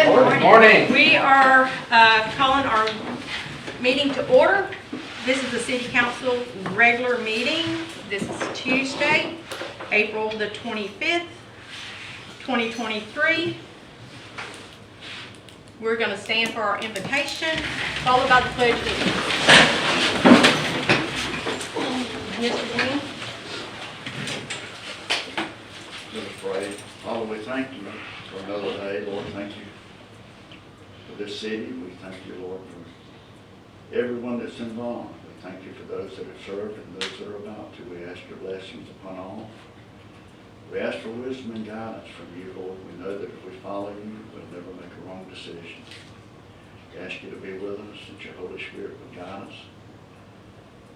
Good Morning. We are calling our meeting to order. This is the City Council regular meeting. This is Tuesday, April the 25th, 2023. We're going to stand for our invitation, followed by the pledge of allegiance. Mr. Dean? Let us pray. Father, we thank you for another day. Lord, thank you for this city. We thank you, Lord, for everyone that's involved. We thank you for those that have served and those that are about to. We ask your blessings upon all. We ask for wisdom and guidance from you, Lord. We know that if we follow you, we'll never make a wrong decision. We ask you to be with us, that your Holy Spirit will guide us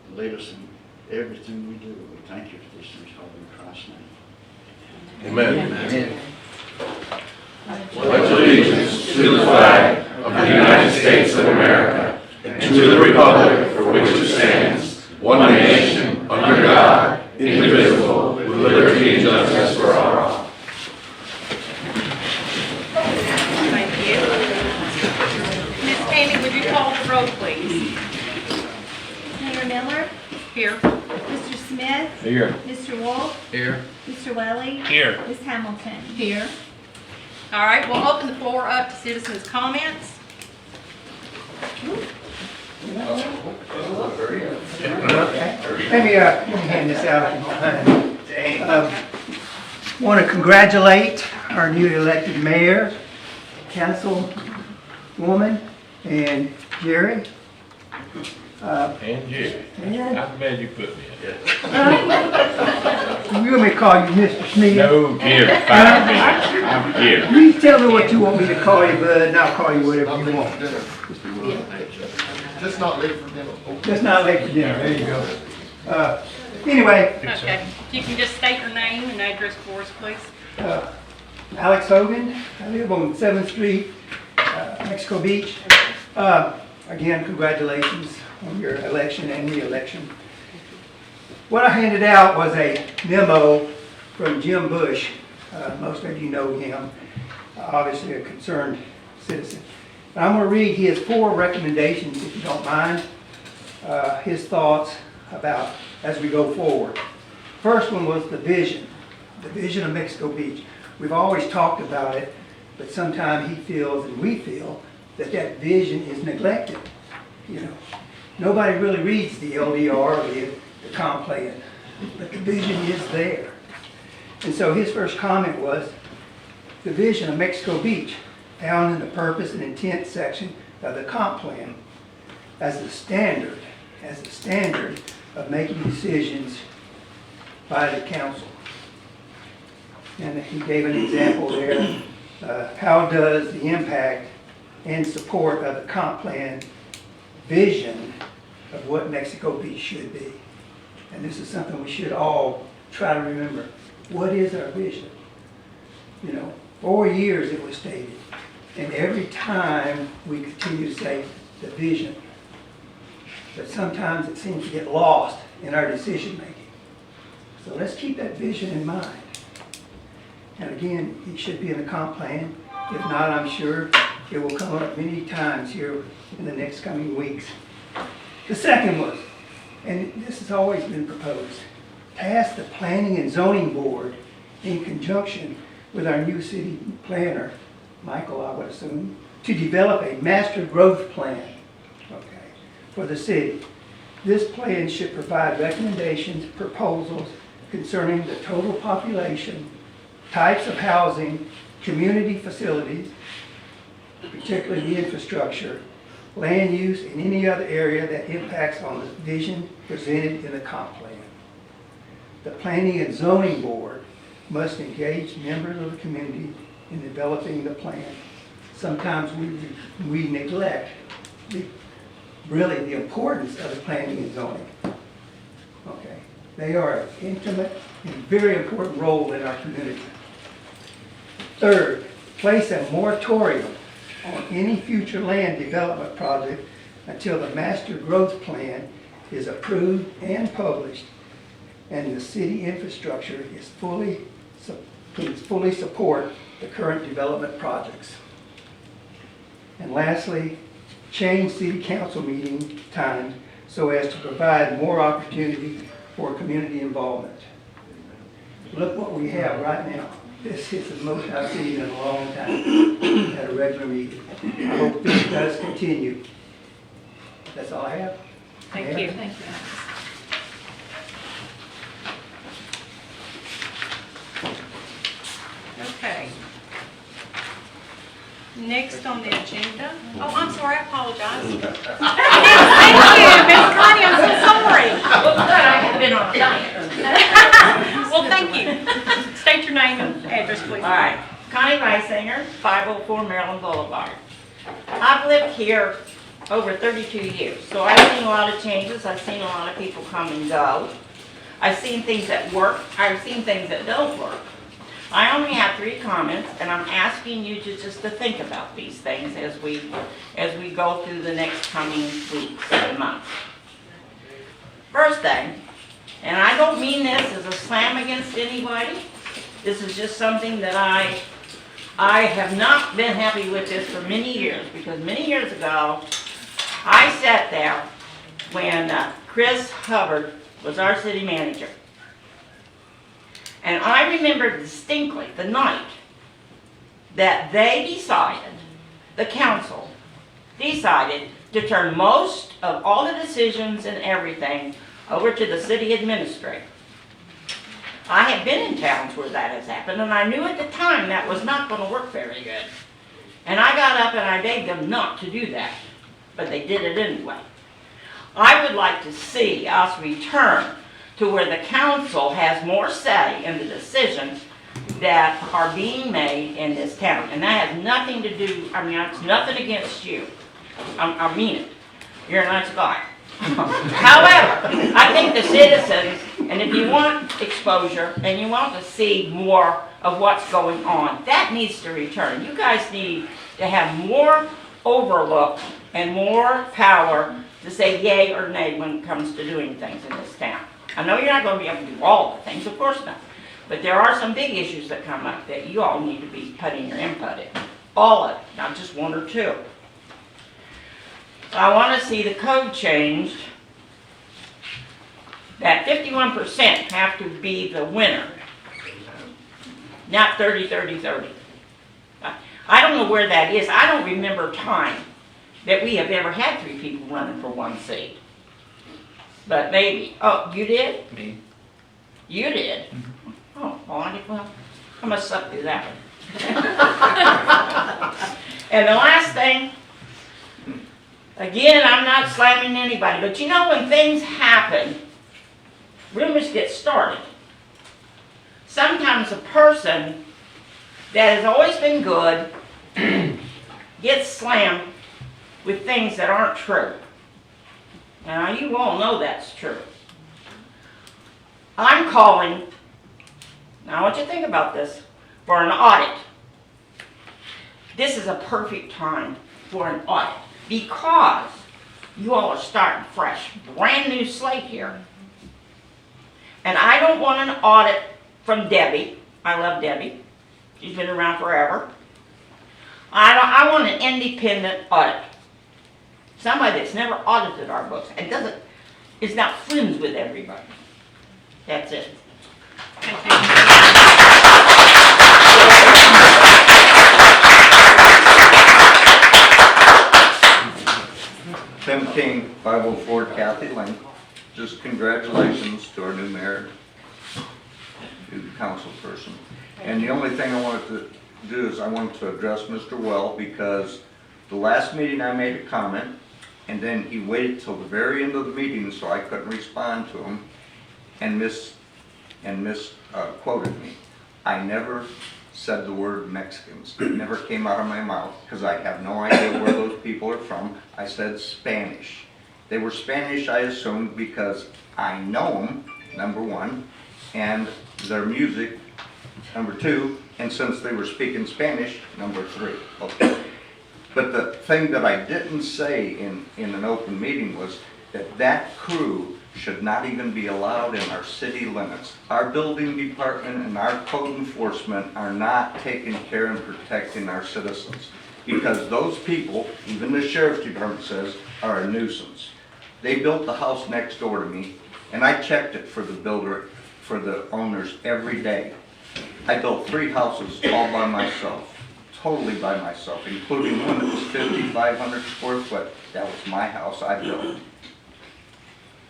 and lead us in everything we do. We thank you for these things, Father, in Christ's name. Amen. Amen. Pledge allegiance to the flag of the United States of America and to the republic for which it stands, one nation, under God, indivisible, with liberty and justice for all. Thank you. Ms. Tammy, would you call the roll, please? Mayor Miller, Here. Mr. Smith, Here. Mr. Wolf, Here. Mr. Welly, Here. Ms. Hamilton. Here. All right, we'll open the floor up to citizens' comments. Let me hand this out. Want to congratulate our newly elected mayor, councilwoman, and Jerry. And Jerry. And I'm glad you put me in. you want me to call you Mr. Smith? No, Jerry, 5 minutes. I'm Jerry. You tell me what you want me to call you, bud, and I'll call you whatever you want. Just not late for dinner. Just not late for dinner, there you go. Anyway, Okay. If you can just state your name and address for us, please. Alex Hogan, I live on 7th Street, Mexico Beach. Again, congratulations on your election and re-election. What I handed out was a memo from Jim Bush. Most of you know him, obviously a concerned citizen. I'm going to read his 4 recommendations, if you don't mind, his thoughts about as we go forward. First one was the vision of Mexico Beach. We've always talked about it, but sometimes he feels and we feel that that vision is neglected. You know, nobody really reads the LDR or the comp plan, but the vision is there. And so his first comment was the vision of Mexico Beach, found in the purpose and intent section of the comp plan, as the standard of making decisions by the council. And he gave an example there. How does the impact and support of the comp plan vision of what Mexico Beach should be? And this is something we should all try to remember. What is our vision? You know, 4 years it was stated. And every time we continue to say the vision. But sometimes it seems to get lost in our decision making. So let's keep that vision in mind. And again, it should be in the comp plan. If not, I'm sure it will come up many times here in the next coming weeks. The second was, and this has always been proposed, pass the Planning and Zoning Board in conjunction with our new city planner, Michael, I would assume, to develop a master growth plan, okay, for the city. This plan should provide recommendations, proposals concerning the total population, types of housing, community facilities, particularly the infrastructure, land use, and any other area that impacts on the vision presented in the comp plan. The Planning and Zoning Board must engage members of the community in developing the plan. Sometimes we neglect really the importance of the planning and zoning. Okay, they are an intimate and very important role in our community. Third, place a moratorium on any future land development project until the master growth plan is approved and published and the city infrastructure is fully support the current development projects. And lastly, change city council meeting times so as to provide more opportunity for community involvement. Look what we have right now. This is the most I've seen in a long time at a regular meeting. I hope this does continue. That's all I have. Thank you. Okay. Next on the agenda, oh, I'm sorry, I apologize. Thank you, Miss Connie, I'm so sorry. Well, good, I have been on a diet. Well, thank you. State your name and address, please. All right, Connie Reisinger, 504 Maryland Boulevard. I've lived here over 32 years, so I've seen a lot of changes. I've seen a lot of people come and go. I've seen things that work. I've seen things that don't work. I only have 3 comments, and I'm asking you to just to think about these things as we go through the next coming weeks and months. First thing, and I don't mean this as a slam against anybody. This is just something that I have not been happy with this for many years, because many years ago, I sat there when Chris Hubbard was our city manager. And I remember distinctly the night that they decided, the council decided to turn most of all the decisions and everything over to the city administrator. I have been in towns where that has happened, and I knew at the time that was not going to work very good. And I got up and I begged them not to do that, but they did it anyway. I would like to see us return to where the council has more say in the decisions that are being made in this town. And that has nothing to do, I mean, it's nothing against you. I mean it. You're a nice guy. However, I think the citizens, and if you want exposure and you want to see more of what's going on, that needs to return. You guys need to have more overlook and more power to say yay or nay when it comes to doing things in this town. I know you're not going to be able to do all the things, of course not. But there are some big issues that come up that you all need to be putting your input in. All of it, not just 1 or 2. So I want to see the code changed that 51% have to be the winner, not 30, 30, 30. I don't know where that is. I don't remember a time that we have ever had 3 people running for 1 seat. But maybe. Oh, you did? Me. You did? Oh, well, I must suck through that one. And the last thing, again, I'm not slamming anybody, but you know when things happen, rumors get started. Sometimes a person that has always been good gets slammed with things that aren't true. Now, you all know that's true. I'm calling, now I want you to think about this, for an audit. This is a perfect time for an audit because you all are starting fresh, brand new slate here. And I don't want an audit from Debbie. I love Debbie. She's been around forever. I want an independent audit. Somebody that's never audited our books and is not friends with everybody. That's it. Thank you. 17504 Kathy Lane. Just congratulations to our new mayor, to the council person. And the only thing I wanted to do is I wanted to address Mr. Well, because the last meeting I made a comment, and then he waited till the very end of the meeting so I couldn't respond to him, and misquoted me. I never said the word Mexicans. It never came out of my mouth because I have no idea where those people are from. I said Spanish. They were Spanish, I assumed, because I know them, number one, and their music, number two, and since they were speaking Spanish, number three. Okay. But the thing that I didn't say in an open meeting was that crew should not even be allowed in our city limits. Our building department and our code enforcement are not taking care and protecting our citizens. because those people, even the sheriff's department says, are a nuisance. They built the house next door to me, and I checked it for the builder, for the owners every day. I built 3 houses all by myself, totally by myself, including one that was 5,500 square foot. That was my house I built.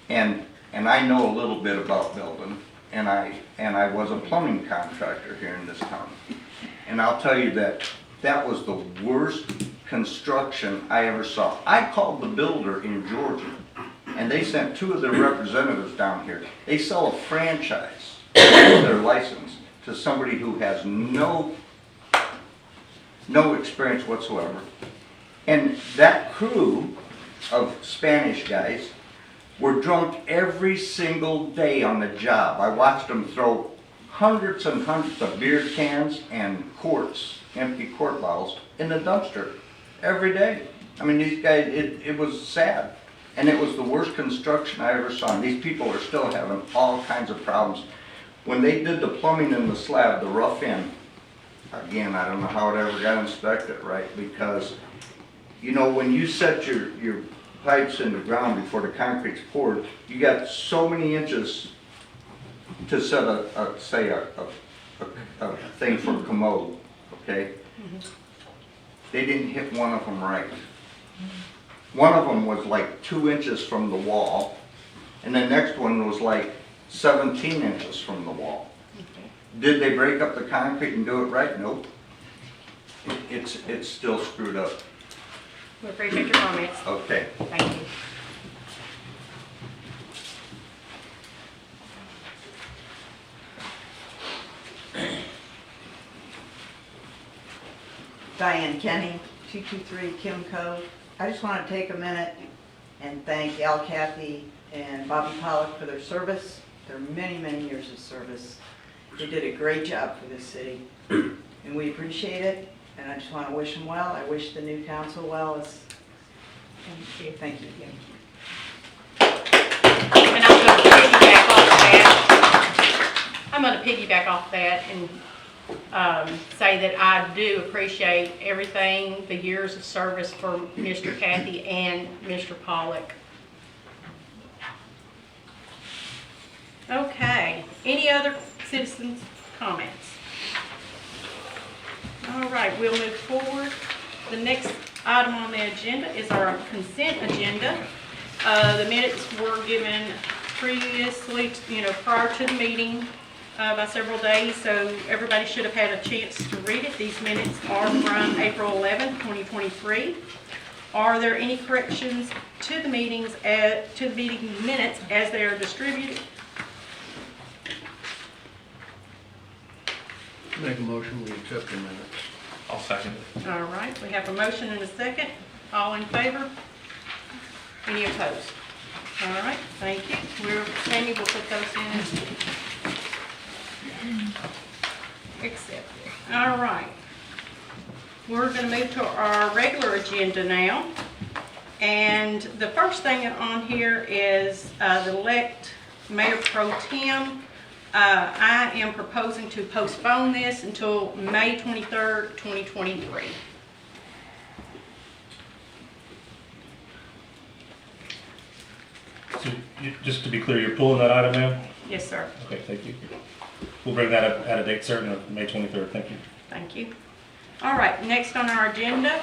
And I know a little bit about building, and I was a plumbing contractor here in this town. And I'll tell you that was the worst construction I ever saw. I called the builder in Georgia, and they sent 2 of their representatives down here. They sell a franchise, their license, to somebody who has no experience whatsoever. And that crew of Spanish guys were drunk every single day on the job. I watched them throw hundreds and hundreds of beer cans and quarts, empty quart bottles, in the dumpster every day. I mean, these guys, it was sad. And it was the worst construction I ever saw. And these people are still having all kinds of problems. When they did the plumbing in the slab, the rough end, again, I don't know how it ever got inspected, right? Because, you know, when you set your pipes in the ground before the concrete's poured, you got so many inches to set a thing for a commode, okay? They didn't hit one of them right. One of them was like 2 inches from the wall, and the next one was like 17 inches from the wall. Did they break up the concrete and do it right? Nope. It's still screwed up. We appreciate your comments. Okay. Thank you. Diane Kenny, 223 Kimco. I just want to take a minute and thank Al Cathy and Bobby Pollock for their service, their many, many years of service. They did a great job for this city, and we appreciate it, and I just want to wish them well. I wish the new council well. Thank you. And I'm going to piggyback off that. I'm going to piggyback off that and say that I do appreciate everything, the years of service for Mr. Cathy and Mr. Pollock. Okay, any other citizens' comments? All right, we'll move forward. The next item on the agenda is our consent agenda. The minutes were given previously, prior to the meeting by several days, so everybody should have had a chance to read it. These minutes are from April 11, 2023. Are there any corrections to the meeting minutes as they are distributed? Make a motion, we accept the minutes. I'll second it. All right, we have a motion and a second. All in favor? Any opposed? All right, thank you. Tammy will put those in as accepted. All right. We're going to move to our regular agenda now. And the first thing on here is the elect Mayor Pro Tem. I am proposing to postpone this until May 23rd, 2023. So, just to be clear, you're pulling that item now? Yes, sir. Okay, thank you. We'll bring that up at a date certain of May 23rd. Thank you. Thank you. All right, next on our agenda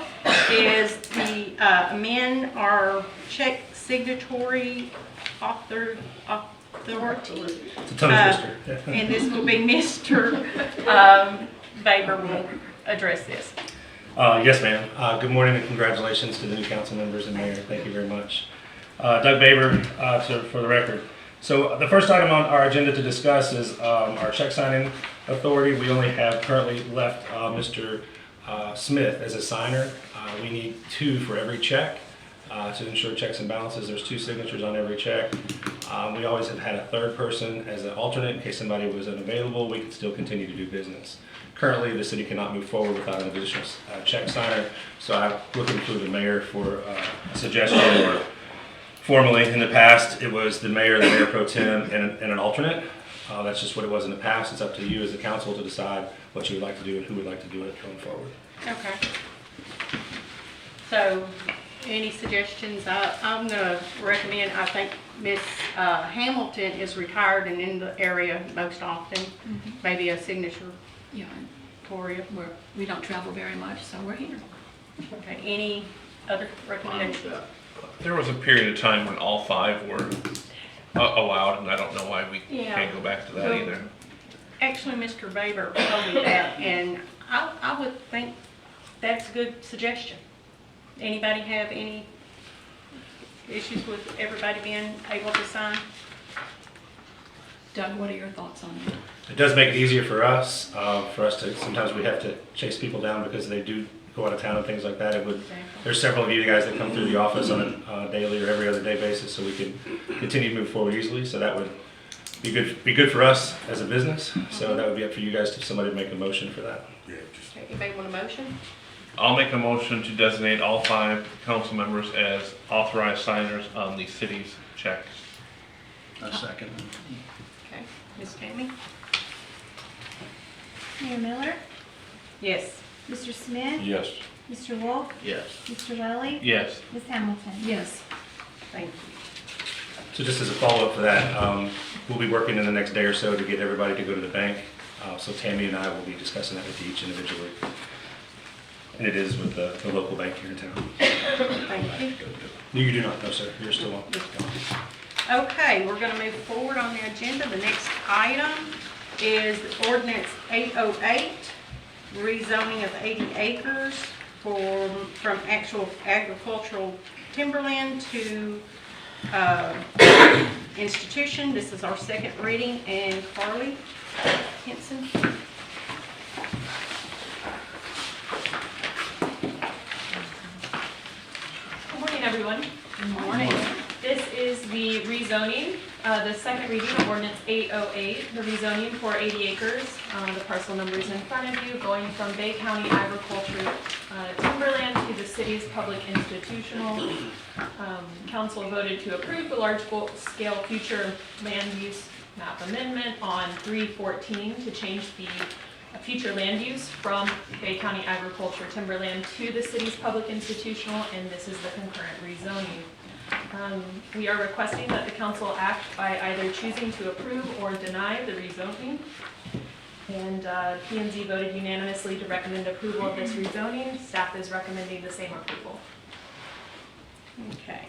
is the amend our check signatory authority. It's a tongue twister. And this will be Mr. Baber will address this. Yes, ma'am. Good morning and congratulations to the new council members and mayor. Thank you very much. Doug Baber, for the record. So the first item on our agenda to discuss is our check signing authority. We only have currently left Mr. Smith as a signer. We need 2 for every check to ensure checks and balances. There's 2 signatures on every check. We always have had a third person as an alternate in case somebody was unavailable. We could still continue to do business. Currently, the city cannot move forward without an additional check signer, so I'm looking to the mayor for a suggestion. Or formally, in the past, it was the mayor pro tem, and an alternate. That's just what it was in the past. It's up to you as a council to decide what you would like to do and who would like to do it going forward. Okay. So, any suggestions? I'm gonna recommend, I think Miss Hamilton is retired and in the area most often. Maybe a signature Yeah, for you. we don't travel very much, so we're here. Okay, any other recommendations? There was a period of time when all 5 were allowed, and I don't know why we Yeah. can't go back to that Well, either. Actually, Mr. Baber told me that, and I would think that's a good suggestion. Anybody have any issues with everybody being able to sign? Doug, what are your thoughts on that? It does make it easier for us to, sometimes we have to chase people down because they do go out of town and things like that. There's several of you guys that come through the office on a daily or every other day basis, so we can continue to move forward easily. So that would be good for us as a business. So that would be up for you guys if somebody would make a motion for that. Okay, anybody want a motion? I'll make a motion to designate all 5 council members as authorized signers on the city's checks. A second. Okay, Ms. Tammy? Mayor Miller, Yes. Mr. Smith, Yes. Mr. Wolf, Yes. Mr. Welly, Yes. Ms. Hamilton. Yes. Thank you. So just as a follow-up for that, we'll be working in the next day or so to get everybody to go to the bank. So Tammy and I will be discussing that with each individually. And it is with the local bank here in town. Thank you. You do not, no sir, you're still on. Okay, we're gonna move forward on the agenda. The next item is ordinance 808, rezoning of 80 acres from actual agricultural timberland to institution. This is our second reading, and Carly Henson. Good morning, everyone. Good morning. This is the rezoning, the second reading of ordinance 808, the rezoning for 80 acres. The parcel number is in front of you, going from Bay County agriculture timberland to the city's public institutional. Council voted to approve the large-scale future land use map amendment on 3/14 to change the future land use from Bay County agriculture timberland to the city's public institutional, and this is the concurrent rezoning. We are requesting that the council act by either choosing to approve or deny the rezoning. And P&Z voted unanimously to recommend approval of this rezoning. Staff is recommending the same approval. Okay.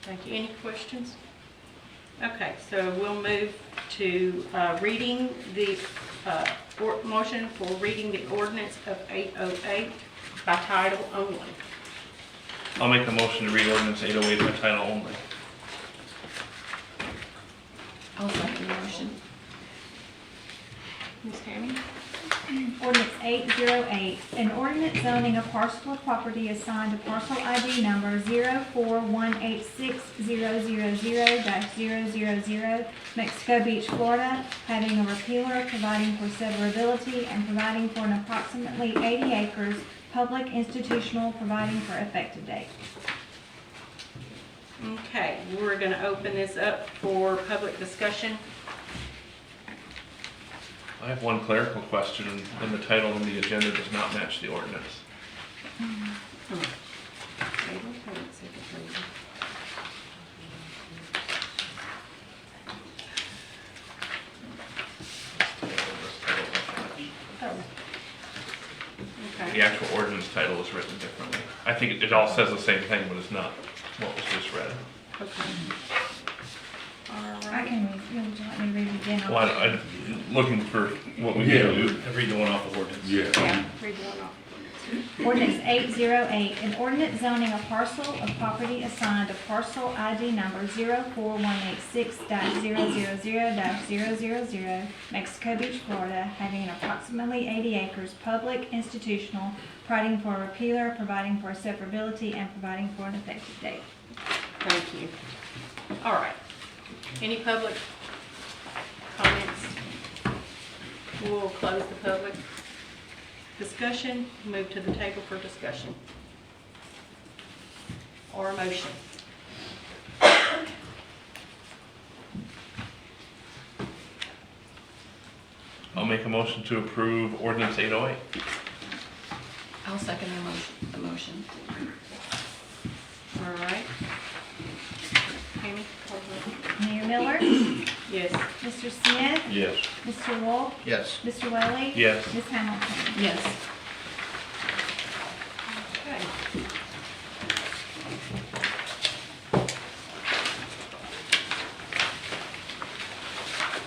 Thank you. Any questions? Okay, so we'll move to reading the motion for reading the ordinance of 808 by title only. I'll make a motion to read ordinance 808 by title only. I'll second the motion. Ms. Tammy? Ordinance 808, an ordinance zoning a parcel of property assigned to parcel ID number 041860000-000, Mexico Beach, Florida, having a repealer, providing for severability, and providing for an approximately 80 acres public institutional, providing for effective date. Okay, we're going to open this up for public discussion. I have one clerical question, and the title in the agenda does not match the ordinance. Okay. The actual ordinance title is written differently. I think it all says the same thing, but it's not what was just read. Okay. All I right. can read, would you like me to read it again? Well, I'm looking for what we Yeah. do. Read the one off of ordinance. Yeah. Yeah, read one off. Ordinance 808, an ordinance zoning a parcel of property assigned to parcel ID number 04186-000-000, Mexico Beach, Florida, having an approximately 80 acres public institutional, providing for a repealer, providing for severability, and providing for an effective date. Thank you. All right. Any public comments? We'll close the public discussion, move to the table for discussion. Or a motion. I'll make a motion to approve ordinance 808. I'll second the motion. All right. Tammy, call the roll. Mayor Miller, Yes. Mr. Smith, Yes. Mr. Wolf, Yes. Mr. Whaley, Yes. Ms. Hamilton. Yes. Okay.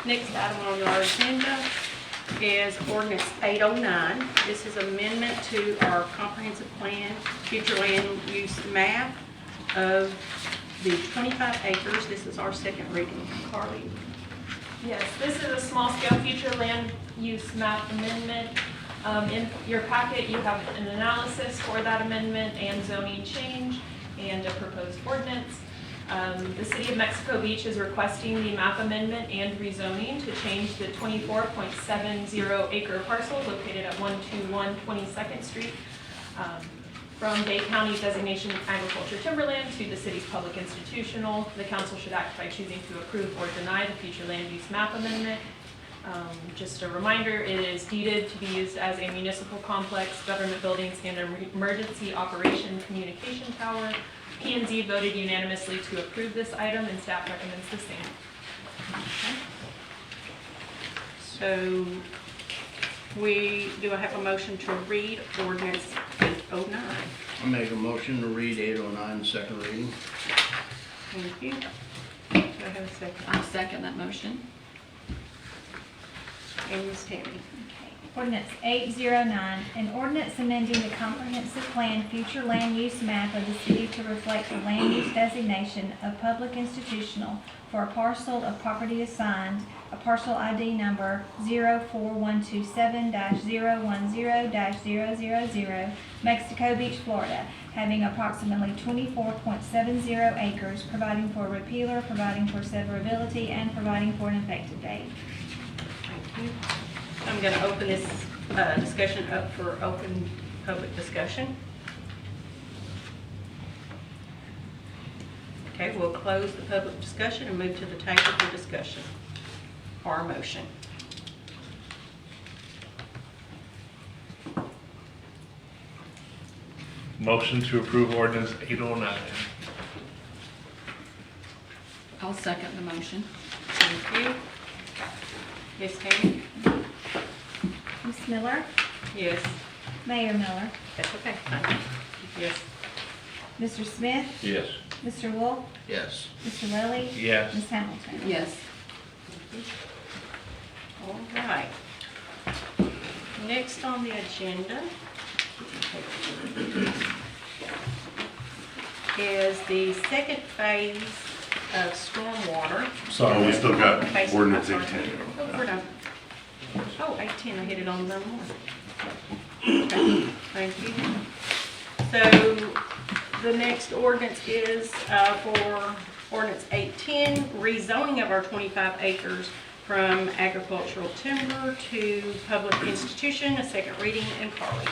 Next item on our agenda is ordinance 809. This is amendment to our comprehensive plan, future land use map of the 25 acres. This is our second reading. Carly? Yes, this is a small-scale future land use map amendment. In your packet, you have an analysis for that amendment and zoning change and a proposed ordinance. The City of Mexico Beach is requesting the map amendment and rezoning to change the 24.70 acre parcel located at 121 22nd Street from Bay County designation agriculture timberland to the city's public institutional. The council should act by choosing to approve or deny the future land use map amendment. Just a reminder, it is deeded to be used as a municipal complex, government buildings, and an emergency operation communication tower. P&Z voted unanimously to approve this item, and staff recommends the same. So do I have a motion to read ordinance 809? I make a motion to read 809, second reading. Thank you. Do I have a second? I'll second that motion. And Ms. Tammy? Ordinance 809, an ordinance amending the comprehensive plan future land use map of the city to reflect the land use designation of public institutional for a parcel of property assigned a parcel ID number 04127-010-000, Mexico Beach, Florida, having approximately 24.70 acres, providing for a repealer, providing for severability, and providing for an effective date. Thank you. I'm going to open this discussion up for open public discussion. Okay, we'll close the public discussion and move to the table for discussion or a motion. Motion to approve ordinance 809. I'll second the motion. Thank you. Yes, Tammy? Ms. Miller, Yes. Mayor Miller, That's okay. Thank you. Yes. Mr. Smith, Yes. Mr. Wolf, Yes. Mr. Whaley, Yes. Ms. Hamilton. Yes. All right. Next on the agenda is the second phase of stormwater. Sorry, we still got Phase- ordinance I'm sorry. 810. Oh, we're done. Oh, 810, I hit it on the wrong one. Okay, thank you. So the next ordinance is for ordinance 810, rezoning of our 25 acres from agricultural timber to public institution, a second reading, and Carly.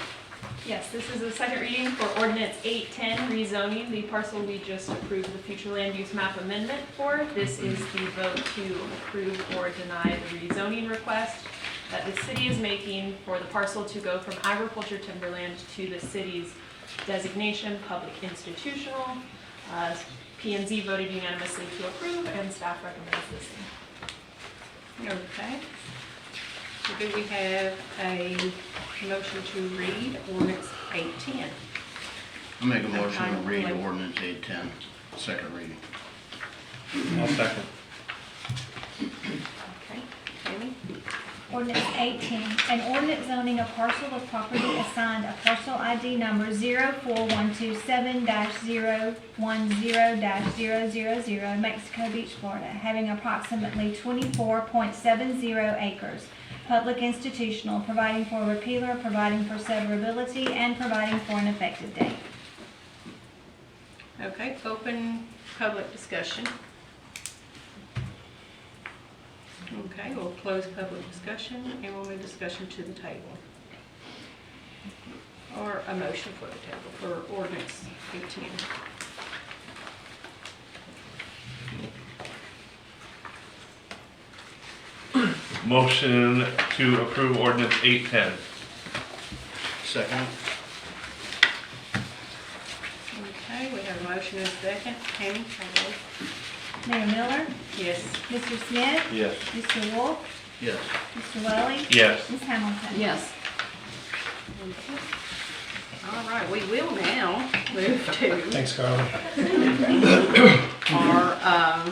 Yes, this is the second reading for ordinance 810, rezoning the parcel we just approved the future land use map amendment for. This is the vote to approve or deny the rezoning request that the city is making for the parcel to go from agriculture timberland to the city's designation, public institutional. P&Z voted unanimously to approve, and staff recommends the same. Okay. So do we have a motion to read ordinance 810? I make a motion to read ordinance 810, second reading. I'll second. Okay, Tammy? Ordinance 810, an ordinance zoning a parcel of property assigned a parcel ID number 04127-010-000, Mexico Beach, Florida, having approximately 24.70 acres, public institutional, providing for a repealer, providing for severability, and providing for an effective date. Okay, open public discussion. Okay, we'll close public discussion and we'll move discussion to the table. Or a motion for the table for ordinance 810. Motion to approve ordinance 810. Second. Okay, we have a motion and a second. Tammy, call the roll. Mayor Miller, Yes. Mr. Smith, Yes. Mr. Wolf, Yes. Mr. Welly, Yes. Ms. Hamilton. Yes. All right, we will now move to Thanks, Carla. our,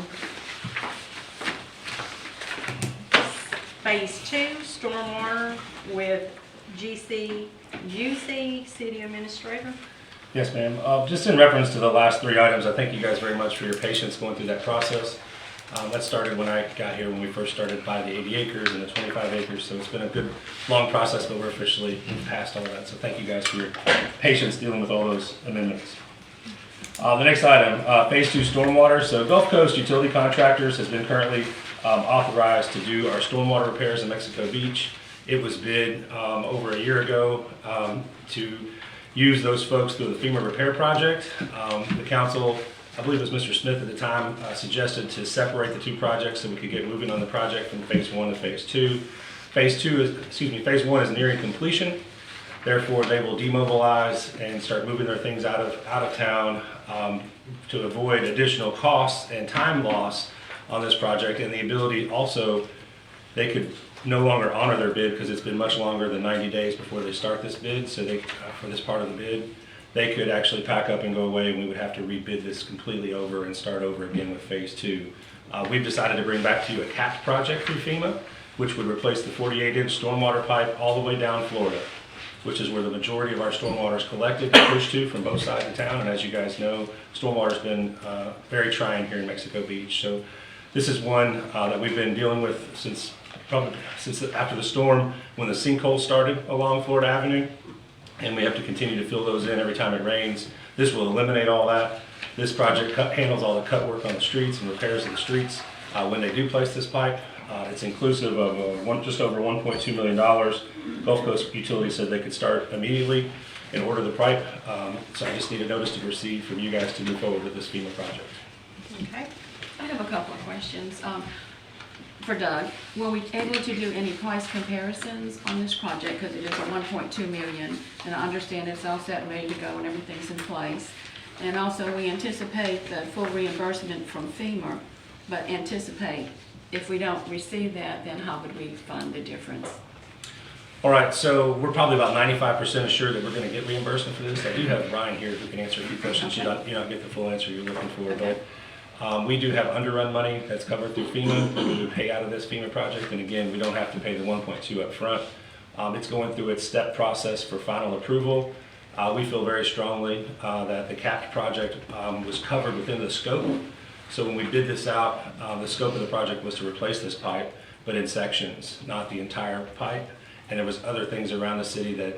Phase 2, stormwater with GC, City Administrator. Yes, ma'am. Just in reference to the last 3 items, I thank you guys very much for your patience going through that process. That started when I got here, when we first started by the 80 acres and the 25 acres, so it's been a good, long process, but we're officially past all of that. So thank you guys for your patience dealing with all those amendments. The next item, Phase 2 stormwater. So Gulf Coast Utility Contractors has been currently authorized to do our stormwater repairs in Mexico Beach. It was bid over a year ago to use those folks through the FEMA repair project. The council, I believe it was Mr. Smith at the time, suggested to separate the 2 projects so we could get moving on the project from Phase 1 to Phase 2. Phase 1 is nearing completion. Therefore, they will demobilize and start moving their things out of town to avoid additional costs and time loss on this project, and the ability also, they could no longer honor their bid because it's been much longer than 90 days before they start this bid. So they, for this part of the bid, they could actually pack up and go away, and we would have to rebid this completely over and start over again with Phase 2. We've decided to bring back to you a capped project through FEMA, which would replace the 48-inch stormwater pipe all the way down Florida, which is where the majority of our stormwater is collected and pushed to from both sides of town. And as you guys know, stormwater's been very trying here in Mexico Beach. So this is one that we've been dealing with since after the storm, when the sinkhole started along Florida Avenue, and we have to continue to fill those in every time it rains. This will eliminate all that. This project handles all the cut work on the streets and repairs of the streets when they do place this pipe. It's inclusive of just over $1.2 million. Gulf Coast Utilities said they could start immediately and order the pipe. So I just need a notice to proceed from you guys to move forward with this FEMA project. Okay. I have a couple of questions. For Doug, were we able to do any price comparisons on this project? Because it is a 1.2 million, and I understand it's all set and ready to go and everything's in place. And also, we anticipate the full reimbursement from FEMA, but anticipate if we don't receive that, then how would we fund the difference? All right, so we're probably about 95% assured that we're going to get reimbursement for this. I do have Brian here who can answer a few questions. Okay. You don't get the full answer you're looking for, but we do have underrun money that's covered through FEMA that we would pay out of this FEMA project. And again, we don't have to pay the 1.2 up front. It's going through its step process for final approval. We feel very strongly that the capped project was covered within the scope. So when we bid this out, the scope of the project was to replace this pipe, but in sections, not the entire pipe. And there was other things around the city that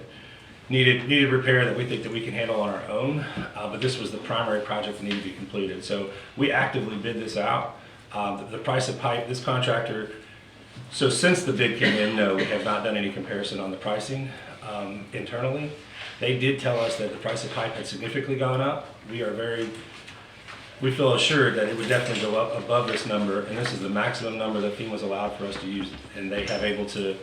needed repair that we think that we can handle on our own. But this was the primary project that needed to be completed. So we actively bid this out. The price of pipe, this contractor, so since the bid came in, no, we have not done any comparison on the pricing internally. They did tell us that the price of pipe had significantly gone up. We feel assured that it would definitely go up above this number, and this is the maximum number that FEMA's allowed for us to use, and they have able to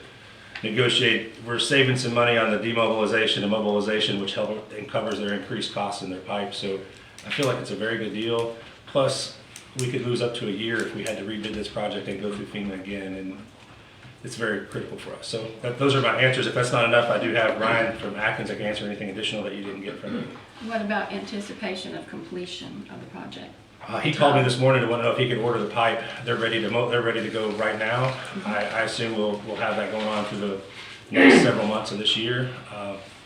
negotiate. We're saving some money on the demobilization and mobilization, which help and covers their increased costs in their pipe. So I feel like it's a very good deal. Plus, we could lose up to a year if we had to rebid this project and go through FEMA again, and it's very critical for us. So those are my answers. If that's not enough, I do have Ryan from Atkins that can answer anything additional that you didn't get from me. What about anticipation of completion of the project? He called me this morning to want to know if he could order the pipe. They're ready to go right now. I assume we'll have that going on through the next several months of this year.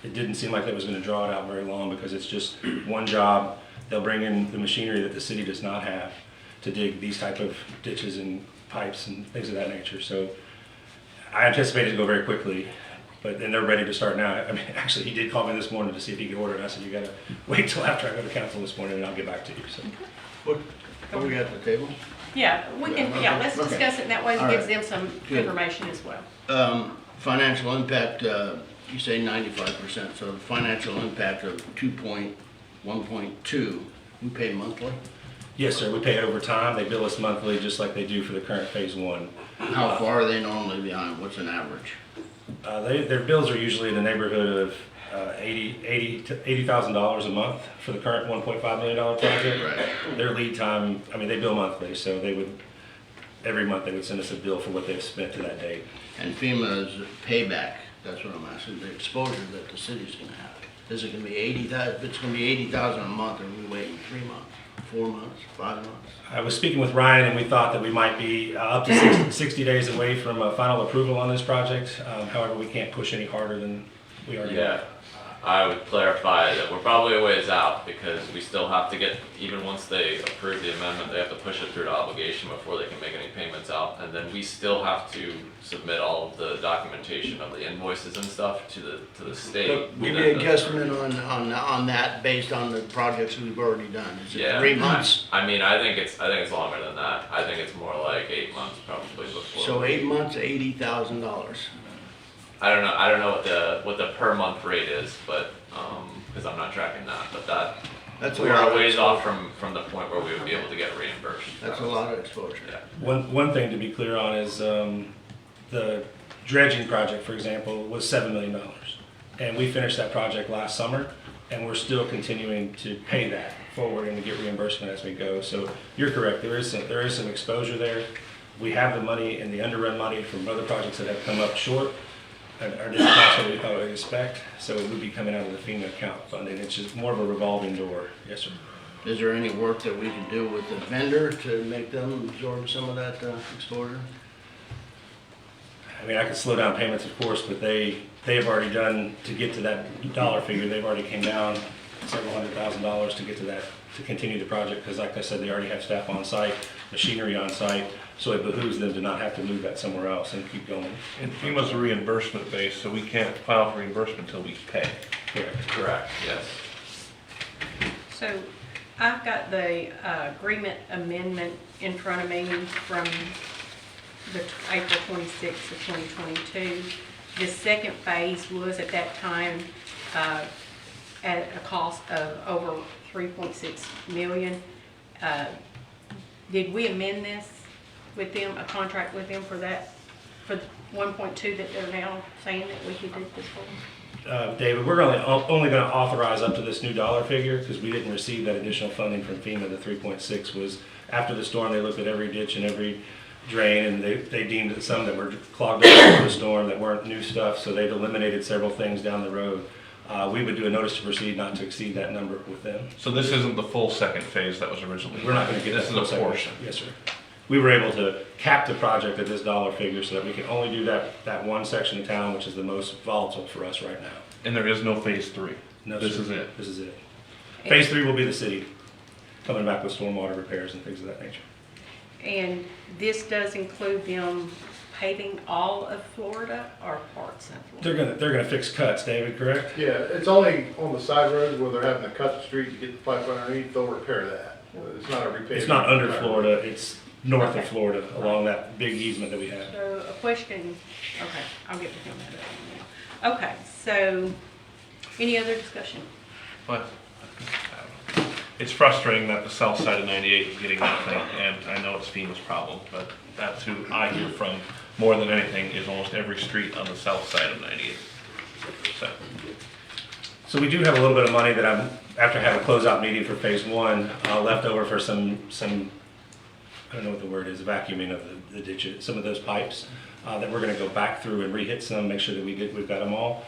It didn't seem like that was going to draw it out very long because it's just one job. They'll bring in the machinery that the city does not have to dig these type of ditches and pipes and things of that nature. So I anticipate it to go very quickly, and they're ready to start now. I mean, actually, he did call me this morning to see if he could order it. I said, you got to wait till after I go to council this morning, and I'll get back to you. So. What we got at the table? Yeah, we can, yeah, let's Okay. discuss it, and that way All it gives right. them some Good. information as well. Financial impact, you say 95%, so the financial impact of 1.2, we pay monthly? Yes, sir. We pay over time. They bill us monthly, just like they do for the current phase one. How far are they normally behind? What's an average? Their bills are usually in the neighborhood of $80,000 a month for the current $1.5 million project. Right. Their lead time, I mean, they bill monthly, so they would, every month they would send us a bill for what they've spent to that date. And FEMA's payback, that's what I'm asking, the exposure that the city's gonna have. Is it gonna be 80,000, if it's gonna be 80,000 a month, are we waiting 3 months, 4 months, 5 months? I was speaking with Ryan, and we thought that we might be up to 60 days away from final approval on this project. However, we can't push any harder than we are. Yeah, I would clarify that we're probably a ways out because we still have to get, even once they approve the amendment, they have to push it through to obligation before they can make any payments out. And then we still have to submit all of the documentation of the invoices and stuff to the state. Give me a guesstimate on that based on the projects we've already done. Is it Yeah, 3 months? I mean, I think it's longer than that. I think it's more like 8 months probably before. So 8 months, $80,000. I don't know what the per month rate is, but, cause I'm not tracking that, but That's a we lot are of a ways off exposure. from the point where we would be able to get reimbursed. That's a lot of exposure. Yeah. One thing to be clear on is the dredging project, for example, was $7 million. And we finished that project last summer, and we're still continuing to pay that forward and to get reimbursement as we go. So you're correct, there is some exposure there. We have the money and the underrun money from other projects that have come up short, or didn't cost what we thought we'd expect, so it would be coming out of the FEMA account funding. It's just more of a revolving door. Yes, sir. Is there any work that we can do with the vendor to make them absorb some of that exposure? I mean, I could slow down payments, of course, but they've already done, to get to that dollar figure, they've already came down several $100,000 to get to that, to continue the project, because like I said, they already have staff on site, machinery on site, so it behooves them to not have to move that somewhere else and keep going. And FEMA's a reimbursement base, so we can't file for reimbursement until we pay. Correct, yes. So I've got the agreement amendment in front of me from the April 26th of 2022. The second phase was at that time at a cost of over 3.6 million. Did we amend this with them, a contract with them for that, for 1.2 that they're now saying that we could do this for? David, we're only going to authorize up to this new dollar figure because we didn't receive that additional funding from FEMA. The 3.6 was after the storm. They looked at every ditch and every drain, and they deemed that some that were clogged up after the storm that weren't new stuff, so they've eliminated several things down the road. We would do a notice to proceed not to exceed that number with them. So this isn't the full second phase that was originally. We're not going to get This that is full a portion. Yes, sir. We were able to cap the project at this dollar figure so that we can only do that one section of town, which is the most volatile for us right now. And there is no phase 3. No, This sir. is it. This is it. Phase 3 will be the city coming back with stormwater repairs and things of that nature. And this does include them paving all of Florida or parts of Florida? They're gonna fix cuts, David, correct? Yeah, it's only on the side roads where they're having to cut the street to get the pipe underneath, they'll repair that. It's not a repaving. It's not under Florida, it's north of Florida, along that big easement that we have. So a question, okay, I'll get with him now. Okay, so any other discussion? But it's frustrating that the south side of 98 is getting nothing, and I know it's FEMA's problem, but that's who I hear from more than anything, is almost every street on the south side of 98. So we do have a little bit of money that I'm, after having a closeout meeting for phase 1, left over for some, I don't know what the word is, vacuuming of the ditches, some of those pipes that we're gonna go back through and re-hit some, make sure that we've got them all.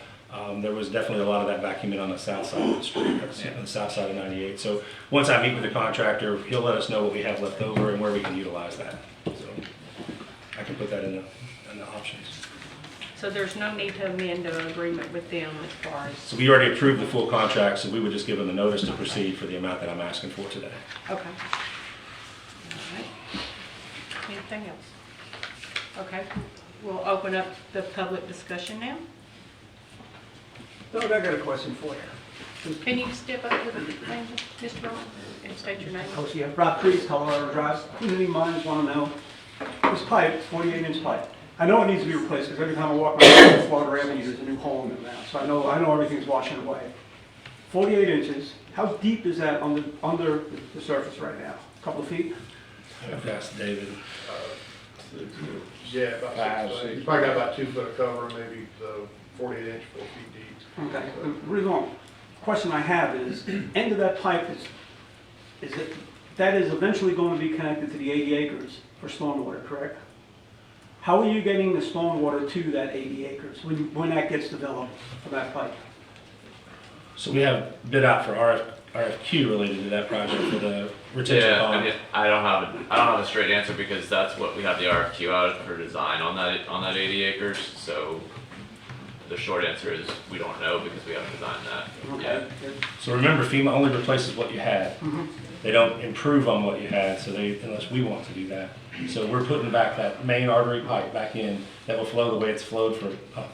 There was definitely a lot of that vacuuming on the south side of the street, on the south side of 98. So once I meet with the contractor, he'll let us know what we have left over and where we can utilize that. So I can put that in the options. So there's no need to amend an agreement with them as far as, So we already approved the full contract, so we would just give them the notice to proceed for the amount that I'm asking for today. okay. All right. Anything else? Okay, we'll open up the public discussion now. Doug, I got a question for you. Can you step up to the thing, Mr. Rowan, and state your name? Oh, yeah, Rob Priest, Colorado Drive. Community minds want to know, this pipe, 48-inch pipe, I know it needs to be replaced because every time I walk my Florida Avenue, there's a new hole in it now. So I know everything's washing away. 48 inches, how deep is that under the surface right now? A couple of feet? I've asked David. Yeah, about 6 feet. He's probably got about 2 foot of cover, maybe, so 48 inch, 4 feet deep. Okay, the real question I have is, end of that pipe that is eventually going to be connected to the 80 acres for stormwater, correct? How are you getting the stormwater to that 80 acres when that gets developed for that pipe? So we have bid out for RFQ related to that project for the retention Yeah, pond. I mean, I don't have a straight answer because that's what we have the RFQ out for design on that 80 acres. So the short answer is we don't know because we haven't designed that yet. So remember, FEMA only replaces what you had. Mhm. They don't improve on what you had, unless we want to do that. So we're putting back that main artery pipe back in that will flow the way it's flowed for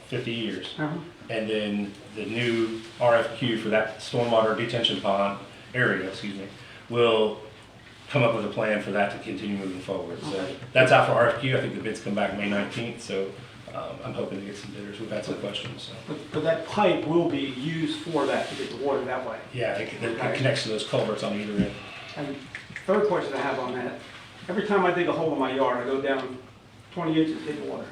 50 years. Uh-huh. And then the new RFQ for that stormwater detention pond area, will come up with a plan for that to continue moving forward. So Okay. that's out for RFQ. I think the bids come back May 19th, so I'm hoping to get some bidders. We've had some questions. So. But that pipe will be used for that, to get the water that way. Yeah, it connects to those culverts on either end. And third question I have on that, every time I dig a hole in my yard, I go down 20 inches to get water.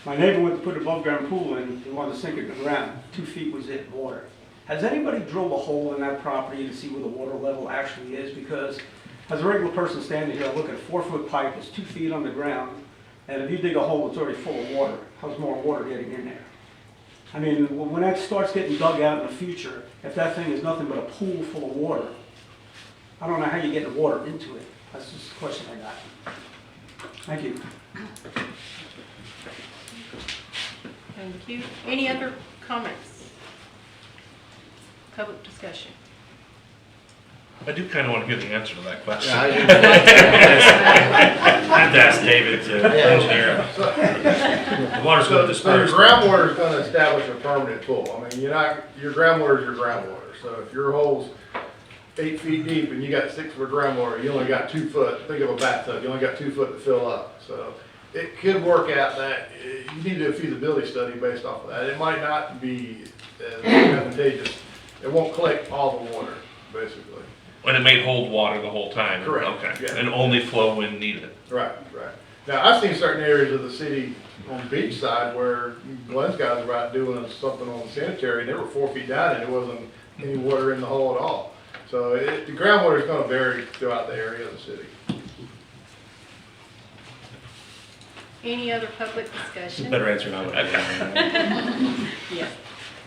My neighbor went to put an above ground pool in, he wanted to sink it in the ground, 2 feet was it water. Has anybody drilled a hole in that property to see where the water level actually is? Because as a regular person standing here, I look at a 4-foot pipe that's 2 feet underground, and if you dig a hole that's already full of water, how's more water getting in there? I mean, when that starts getting dug out in the future, if that thing is nothing but a pool full of water, I don't know how you get the water into it. That's just a question I got. Thank you. Thank you. Any other comments? Public discussion. I do kind of want to hear the answer to that question. Yeah, I do. I have to ask David to engineer it. The water's going to So your disperse. groundwater is gonna establish a permanent pool. I mean, your groundwater is your groundwater. So if your hole's 8 feet deep and you got 6 foot groundwater, you only got 2 foot. Think of a bathtub, you only got 2 foot to fill up. So it could work out that you need to do a feasibility study based off of that. It might not be as advantageous. It won't collect all the water, basically. And it may hold water the whole time. Correct, Okay. yeah. And only flow when needed. Right, right. Now, I've seen certain areas of the city on the beach side where Glenn's guys were out doing something on the sanitary, and they were 4 feet down, and there wasn't any water in the hole at all. So the groundwater is gonna vary throughout the area of the city. Any other public discussion? Better answer now. Yes.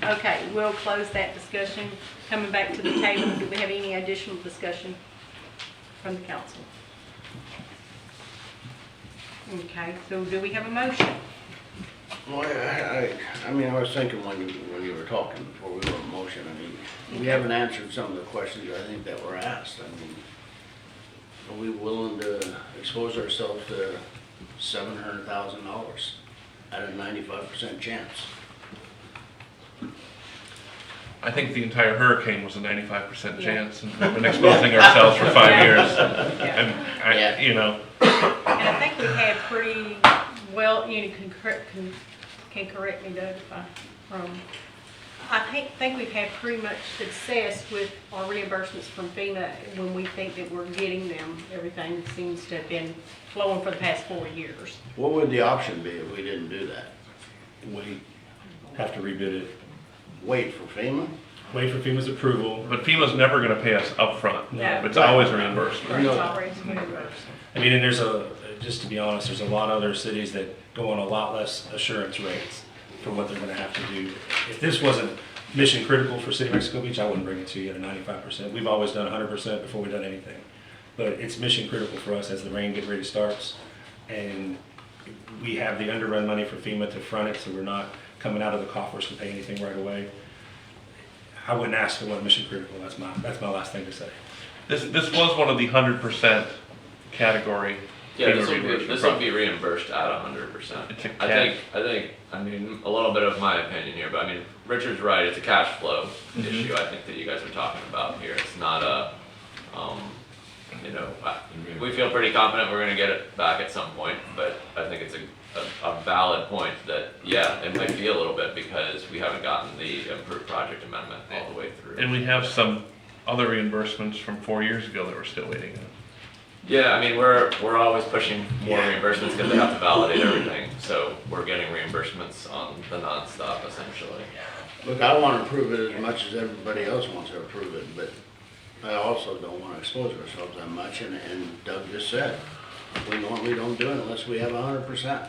Okay, we'll close that discussion. Coming back to the table, do we have any additional discussion from the council? Okay, so do we have a motion? Well, I mean, I was thinking when you were talking before we went in motion, I mean, we haven't answered some of the questions I think that were asked. I mean, are we willing to expose ourselves to $700,000 at a 95% chance? I think the entire hurricane was a 95% chance, and we've been exposing ourselves for 5 years. And you know. And I think we've had pretty well, you can correct me, Doug, if I'm wrong. I think we've had pretty much success with our reimbursements from FEMA when we think that we're getting them. Everything seems to have been flowing for the past 4 years. What would the option be if we didn't do that? Wait. Have to rebid it. Wait for FEMA? Wait for FEMA's approval. But FEMA's never going to pay us up front. No. It's always a reimbursement. It's always reimbursed. I mean, and just to be honest, there's a lot of other cities that go on a lot less assurance rates for what they're gonna have to do. If this wasn't mission critical for City of Mexico Beach, I wouldn't bring it to you at a 95%. We've always done 100% before we've done anything. But it's mission critical for us as the rain get ready starts. And we have the underrun money for FEMA to front it, so we're not coming out of the coffers to pay anything right away. I wouldn't ask for what mission critical, that's my last thing to say. This was one of the 100% category. Yeah, FEMA this will reimbursement be reimbursed at 100%. It's a I mean, a little bit of my opinion here, but I mean, Richard's right, it's a cash flow issue, I think, that you guys are talking about here. It's not a, we feel pretty confident we're gonna get it back at some point, but I think it's a valid point that, yeah, it might be a little bit because we haven't gotten the improved project amendment all the way through. And we have some other reimbursements from 4 years ago that we're still waiting on. Yeah, I mean, we're always pushing more reimbursements because they have to validate everything. So we're getting reimbursements on the nonstop essentially. Look, I want to approve it as much as everybody else wants to approve it, but I also don't want to expose ourselves that much, and Doug just said, we normally don't do it unless we have 100%.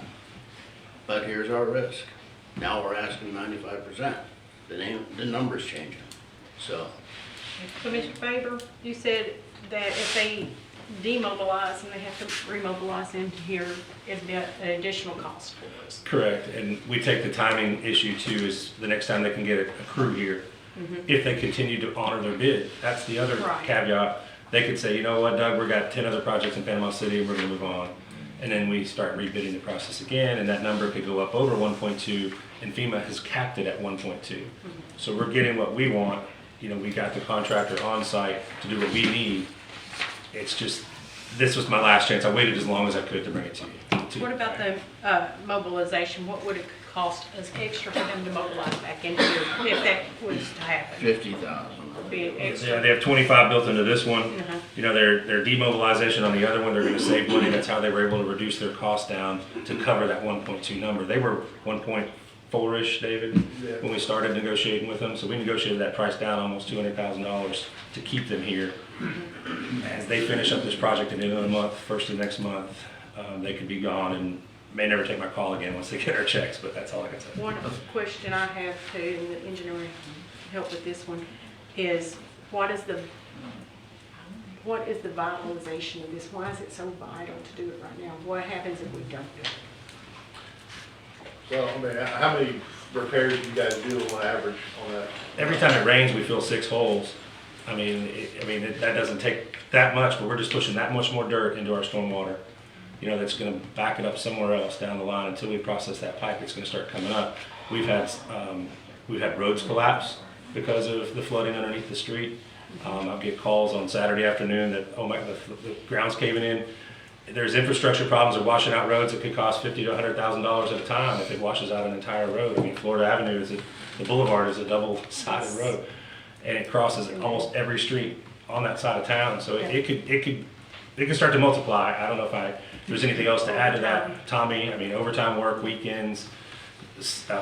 But here's our risk. Now we're asking 95%. The number's changing, so. Commissioner Faber, you said that if they demobilize and they have to remobilize into here, it'd be an additional cost for us. Correct, and we take the timing issue too, is the next time they can get a crew here, if they continue to honor their bid. That's the other Right. caveat. They could say, you know what, Doug, we've got 10 other projects in Panama City, we're gonna move on. And then we start rebidding the process again, and that number could go up over 1.2, and FEMA has capped it at 1.2. So we're getting what we want. You know, we got the contractor on site to do what we need. It's just, this was my last chance. I waited as long as I could to bring it to you. What about the mobilization? What would it cost us extra for them to mobilize back into here if that was to happen? 50,000. Would be extra. Yeah, they have 25 built into this one. You know, their demobilization on the other one, they're gonna save money. That's how they were able to reduce their cost down to cover that 1.2 number. They were 1.4-ish, David, when we started negotiating with them. So we negotiated that price down almost $200,000 to keep them here. As they finish up this project at the end of the month, first of next month, they could be gone and may never take my call again once they get our checks, but that's all I can say. One question I have too, and the engineer will help with this one, is what is the vitalization of this? Why is it so vital to do it right now? What happens if we don't do it? So, I mean, how many repairs do you guys do on average on that? Every time it rains, we fill 6 holes. I mean, that doesn't take that much, but we're just pushing that much more dirt into our stormwater. You know, that's gonna back it up somewhere else down the line until we process that pipe. It's gonna start coming up. We've had roads collapse because of the flooding underneath the street. I'll get calls on Saturday afternoon that, oh my, the ground's caving in. There's infrastructure problems of washing out roads that could cost $50,000 to $100,000 at a time if it washes out an entire road. I mean, Florida Avenue the boulevard is a double-sided road, and it crosses almost every street on that side of town. So it could start to multiply. I don't know if there's anything else to add to that, Tommy. I mean, overtime work, weekends.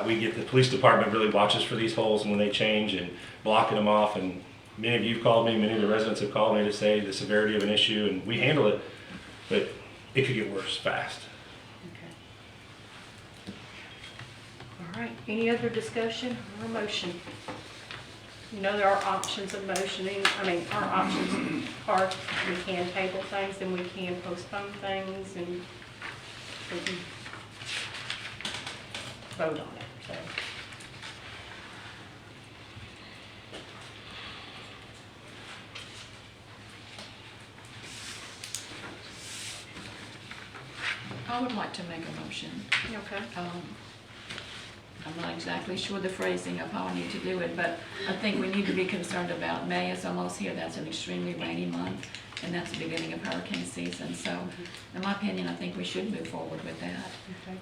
We get the police department really watches for these holes and when they change and blocking them off. And many of you have called me, many of the residents have called me to say the severity of an issue, and we handle it, but it could get worse fast. Okay. All right, any other discussion or motion? You know, there are options of motioning. I mean, our options are we can table things and we can postpone things and we can vote on it, so. I would like to make a motion. Okay. I'm not exactly sure the phrasing of how I need to do it, but I think we need to be concerned about May is almost here. That's an extremely rainy month, and that's the beginning of hurricane season. So, in my opinion, I think we should move forward with that. Okay.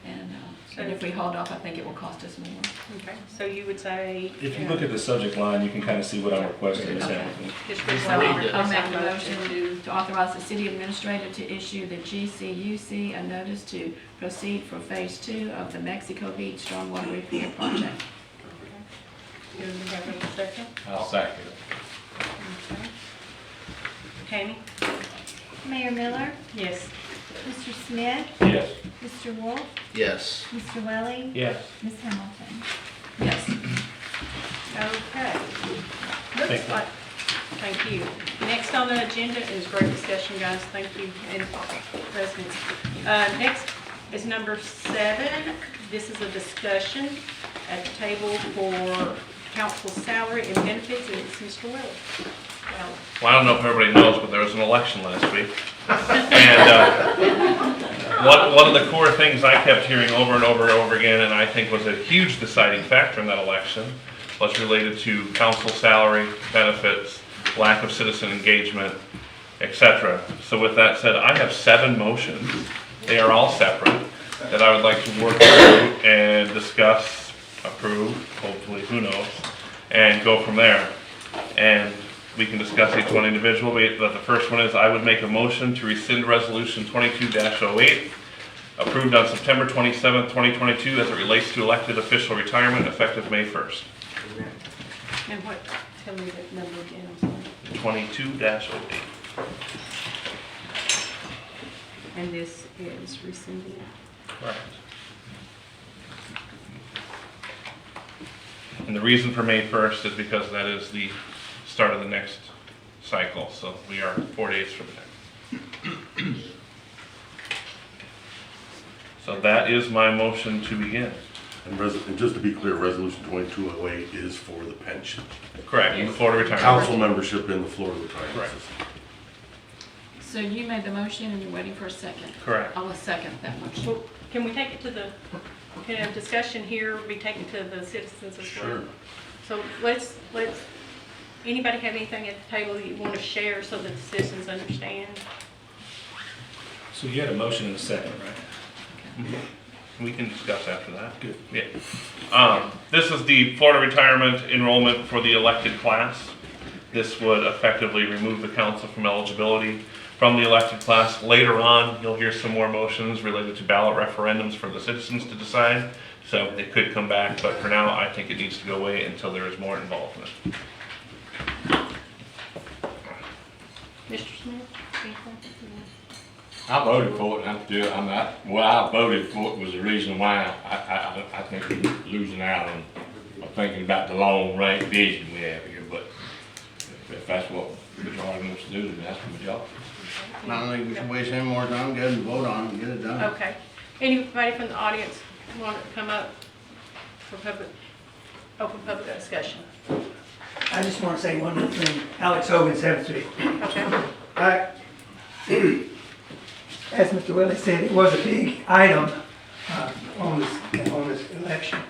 And if we hold off, I think it will cost us more. Okay, so you would say. If you look at the subject line, you can kind of see what I'm requesting, Ms. Hamilton. I'll make a motion to authorize the city administrator to issue the GCUC a notice to proceed for phase 2 of the Mexico Beach Stormwater Repair Project. Do you have any second? I'll second. Okay. Tammy? Mayor Miller, Yes. Mr. Smith, Yes. Mr. Wolf, Yes. Mr. Welly, Yes. Ms. Hamilton. Yes. Okay. Thank Looks you. like, thank you. Next on the agenda is great discussion, guys. Thank you, and residents. Next is number 7. This is a discussion at the table for council salary and benefits, and it's Mr. Wells. Well, I don't know if everybody knows, but there was an election last week. And one of the core things I kept hearing over and over and over again, and I think was a huge deciding factor in that election, was related to council salary, benefits, lack of citizen engagement, etc. So with that said, I have 7 motions. They are all separate that I would like to work through and discuss, approve, hopefully, who knows, and go from there. And we can discuss each one individually. But the first one is I would make a motion to rescind resolution 22-08 approved on September 27th, 2022 as it relates to elected official retirement effective May 1st. And what, tell me that number again, I'm sorry. 22-08. And this is rescinded. Correct. And the reason for May 1st is because that is the start of the next cycle, so we are 4 days from that. So that is my motion to begin. And just to be clear, resolution 2208 is for the pension. Correct, in the Florida retirement. Council membership in the Florida retirement Correct. system. So you made the motion and you're waiting for a second? Correct. I will second that motion. Well, can we take it to the, can a discussion here be taken to the citizens as well? Sure. So let's, anybody have anything at the table that you want to share so that the citizens understand? So you had a motion and a second, right? We can discuss after that. Good. Yeah. This is the Florida retirement enrollment for the elected class. This would effectively remove the council from eligibility from the elected class. Later on, you'll hear some more motions related to ballot referendums for the citizens to decide. So it could come back, but for now, I think it needs to go away until there is more involvement. Mr. Smith, anything? I voted for it, what I voted for it was the reason why I think we're losing out on thinking about the long range vision we have here, but if that's what the majority wants to do, then that's the majority. I don't think we should waste any more time, go ahead and vote on it and get it done. Okay. Anybody from the audience want to come up for open public discussion? I just want to say one more thing. Alex Hogan, 7th Street. Okay. As Mr. Willie said, it was a big item on this election.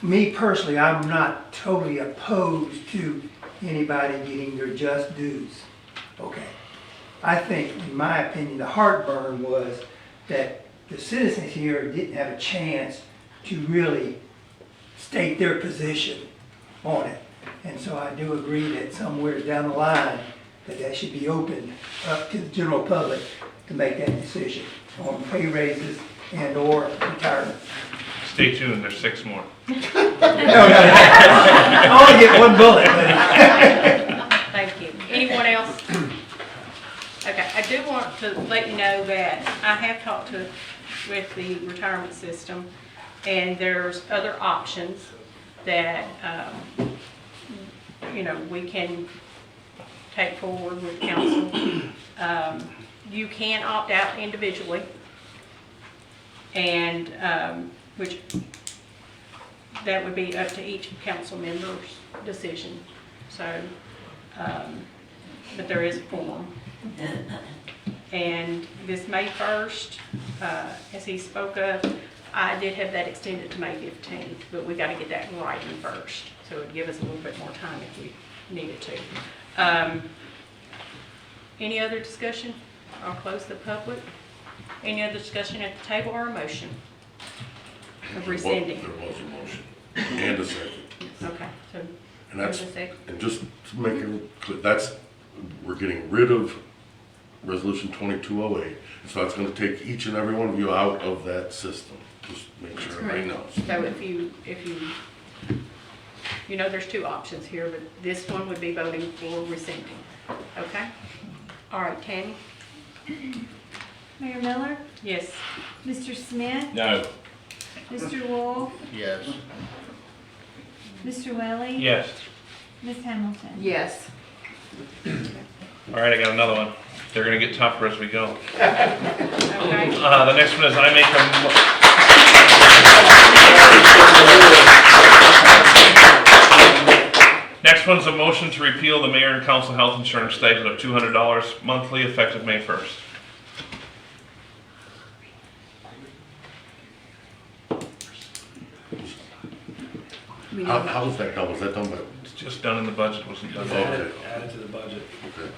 Me personally, I'm not totally opposed to anybody getting their just dues. Okay. I think, in my opinion, the heartburn was that the citizens here didn't have a chance to really state their position on it. And so I do agree that somewhere down the line, that should be opened up to the general public to make that decision on pay raises and or retirement. Stay tuned, there's 6 more. No. I only get one bullet. Thank you. Anyone else? Okay, I do want to let you know that I have talked with the retirement system, and there's other options that, we can take forward with council. You can opt out individually, and which that would be up to each council member's decision. So, but there is a form. And this May 1st, as he spoke of, I did have that extended to May 15th, but we got to get that in writing first. So it would give us a little bit more time if we needed to. Any other discussion? I'll close the public. Any other discussion at the table or a motion of rescinding? There was a motion and a second. Okay, so And that's, there's a second. and just to make it clear, we're getting rid of resolution 2208. So that's going to take each and every one of you out of that system. Just make sure everybody knows. So if you know, there's 2 options here, but this one would be voting for rescinding. Okay? All right, Tammy? Mayor Miller, Yes. Mr. Smith, No. Mr. Wolf, Yes. Mr. Welly. Yes. Ms. Hamilton. Yes. All right, I got another one. They're gonna get tougher as we go. Okay. The next one is I make Next one's a motion to repeal the mayor and council health insurance stipend of $200 monthly effective May 1st. How was that done? Was that done by? It's just done in the budget, wasn't done. Added to the budget. Okay.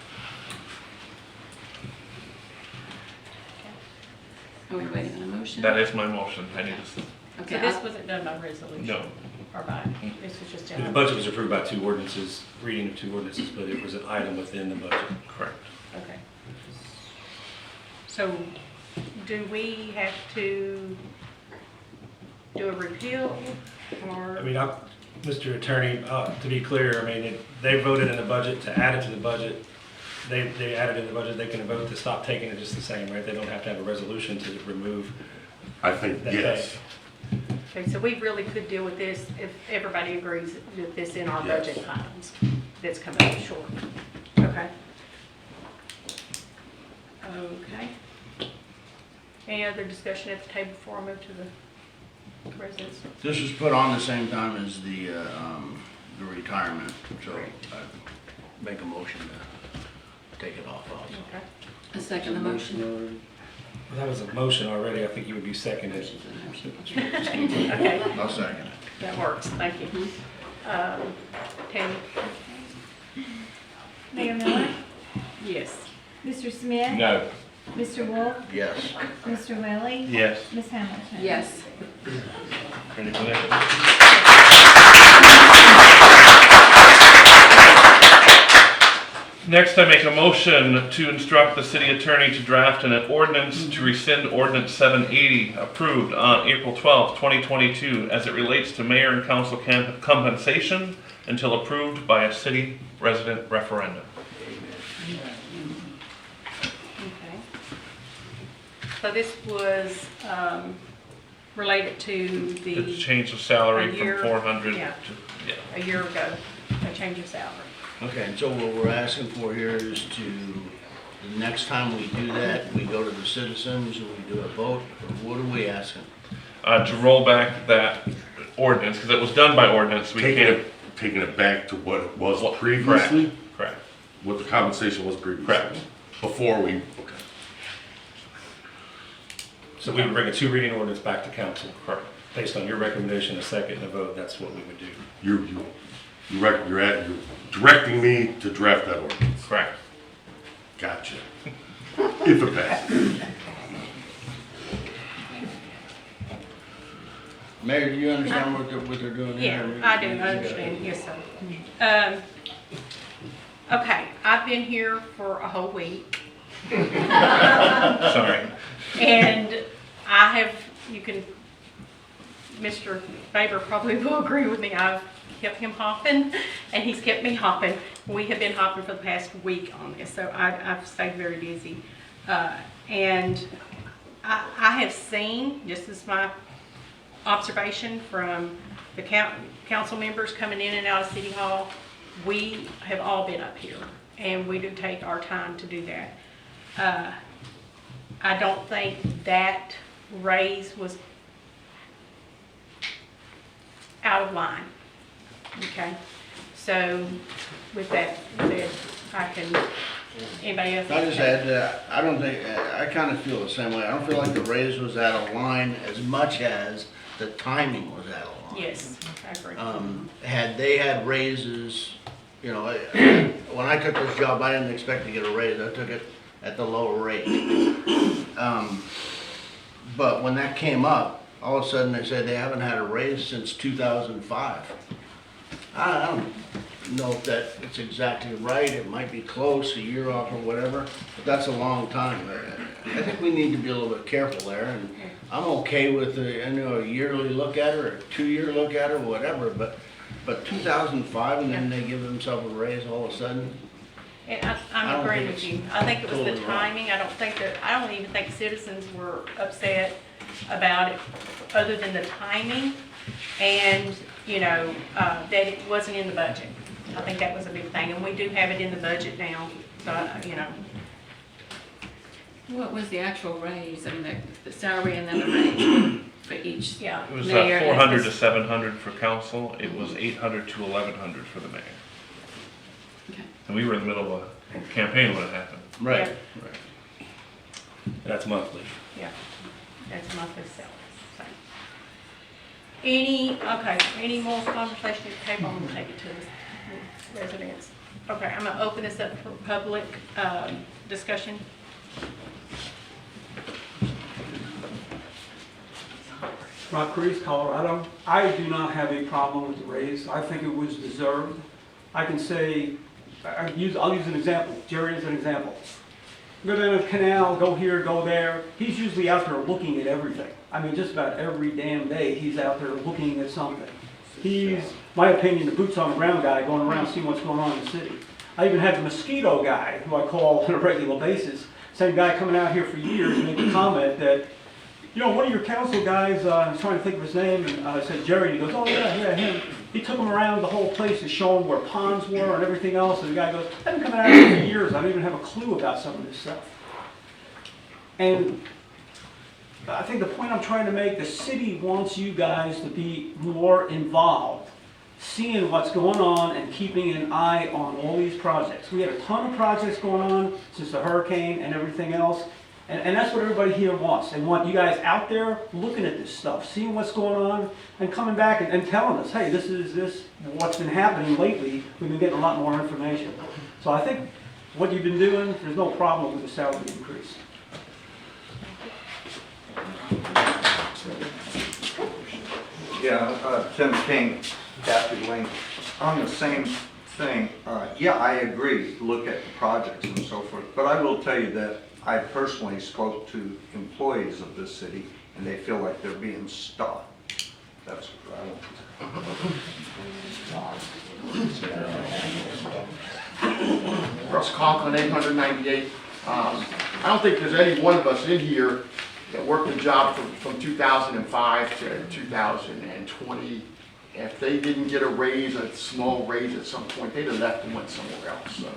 Are we waiting on a motion? That is my motion. I need to. Okay, So this wasn't done by resolution? No. Or by, this was just The done? budget was approved by 2 ordinances, reading of 2 ordinances, but it was an item within the budget. Correct. Okay. So do we have to do a repeal or? I mean, Mr. Attorney, to be clear, I mean, they voted in the budget to add it to the budget. They added in the budget, they can vote to stop taking it just the same, right? They don't have to have a resolution to remove. I think, that yes. pay. Okay, so we really could deal with this if everybody agrees with this in our Yes. budget items that's coming up short. Okay. Okay. Any other discussion at the table before I move to the residents? This was put on the same time as the retirement, so I make a motion to take it off also. Okay. A second the motion. Well, that was a motion already, I think you would be seconded. Okay, I'll second it. that works, thank you. Tammy? Mayor Miller, Yes. Mr. Smith, No. Mr. Wolf, Yes. Mr. Welly, Yes. Ms. Hamilton. Yes. Ready for this? Next, I make a motion to instruct the city attorney to draft an ordinance to rescind ordinance 780 approved on April 12, 2022 as it relates to mayor and council compensation until approved by a city resident referendum. Okay. So this was related to The the, change of salary A year, from 400 yeah. to, yeah. a year ago, a change of salary. Okay, and so what we're asking for here is to, the next time we do that, we go to the citizens, and we do a vote, or what are we asking? To roll back that ordinance, because it was done by ordinance, we can't. Taking it back to what it was Correct. previously, Correct. what the compensation was previously. Correct. Before we, okay. So we would bring a 2 reading ordinance back to council. Correct. Based on your recommendation, a second and a vote, that's what we would do. You're directing me to draft that ordinance. Correct. Gotcha. If it passes. Mayor, do you understand what they're doing Yeah, here? I do, I understand, yes, sir. Okay, I've been here for a whole week. Sorry. And I have, you can, Mr. Faber probably will agree with me, I've kept him hopping, and he's kept me hopping. We have been hopping for the past week on this, so I've stayed very busy. And I have seen, just as my observation from the council members coming in and out of City Hall, we have all been up here, and we do take our time to do that. I don't think that raise was out of line, okay? So with that said, I can, anybody else? I just add that, I don't think, I kind of feel the same way. I don't feel like the raise was out of line as much as the timing was out of line. Yes, I agree. Had they had raises, you know, when I took this job, I didn't expect to get a raise. I took it at the lower rate. But when that came up, all of a sudden they said they haven't had a raise since 2005. I don't know if that it's exactly right. It might be close, a year off or whatever, but that's a long time. I think we need to be a little bit careful there, and I'm okay with a yearly look at it or a 2-year look at it or whatever, but 2005 and then they give themselves a raise all of a sudden. And I I'm don't agreeing think with it's you. I think it was the totally wrong. timing. I don't even think citizens were upset about it, other than the timing and, that it wasn't in the budget. I think that was a big thing, and we do have it in the budget now, so, What was the actual raise? I mean, the salary and then the raise for each yeah. It was mayor? 400 to 700 for council. It was 800 to 1100 for the mayor. Okay. And we were in the middle of a campaign when it happened. Right. Yeah. That's monthly. Yeah, that's monthly salaries. So. Any more conversation at the table? I'm gonna take it to the residents. Okay, I'm gonna open this up for public discussion. Rock Creek, Colorado. I do not have a problem with the raise. I think it was deserved. I can say, I'll use an example. Jerry is an example. go down the canal, go here, go there. He's usually out there looking at everything. I mean, just about every damn day, he's out there looking at something. He's, my opinion, the boots on the ground guy going around seeing what's going on in the city. I even had the mosquito guy, who I call on a regular basis, same guy coming out here for years, and make a comment that, you know, one of your council guys, I was trying to think of his name, and I said Jerry, and he goes, oh yeah, him. He took him around the whole place to show him where ponds were and everything else, and the guy goes, I've been coming out here for years, I don't even have a clue about some of this stuff. And I think the point I'm trying to make, the city wants you guys to be more involved, seeing what's going on and keeping an eye on all these projects. We have a ton of projects going on since the hurricane and everything else, and that's what everybody here wants. They want you guys out there looking at this stuff, seeing what's going on, and coming back and telling us, hey, this is what's been happening lately. We've been getting a lot more information. So I think what you've been doing, there's no problem with the salary increase. Yeah, Tim King, Kathy Lane, on the same thing, yeah, I agree, look at the projects and so forth, but I will tell you that I personally spoke to employees of this city, and they feel like they're being stopped. That's what I want. Russ Conklin, 898. I don't think there's any one of us in here that worked the job from 2005 to 2020. If they didn't get a raise, a small raise at some point, they'd have left and went somewhere else. So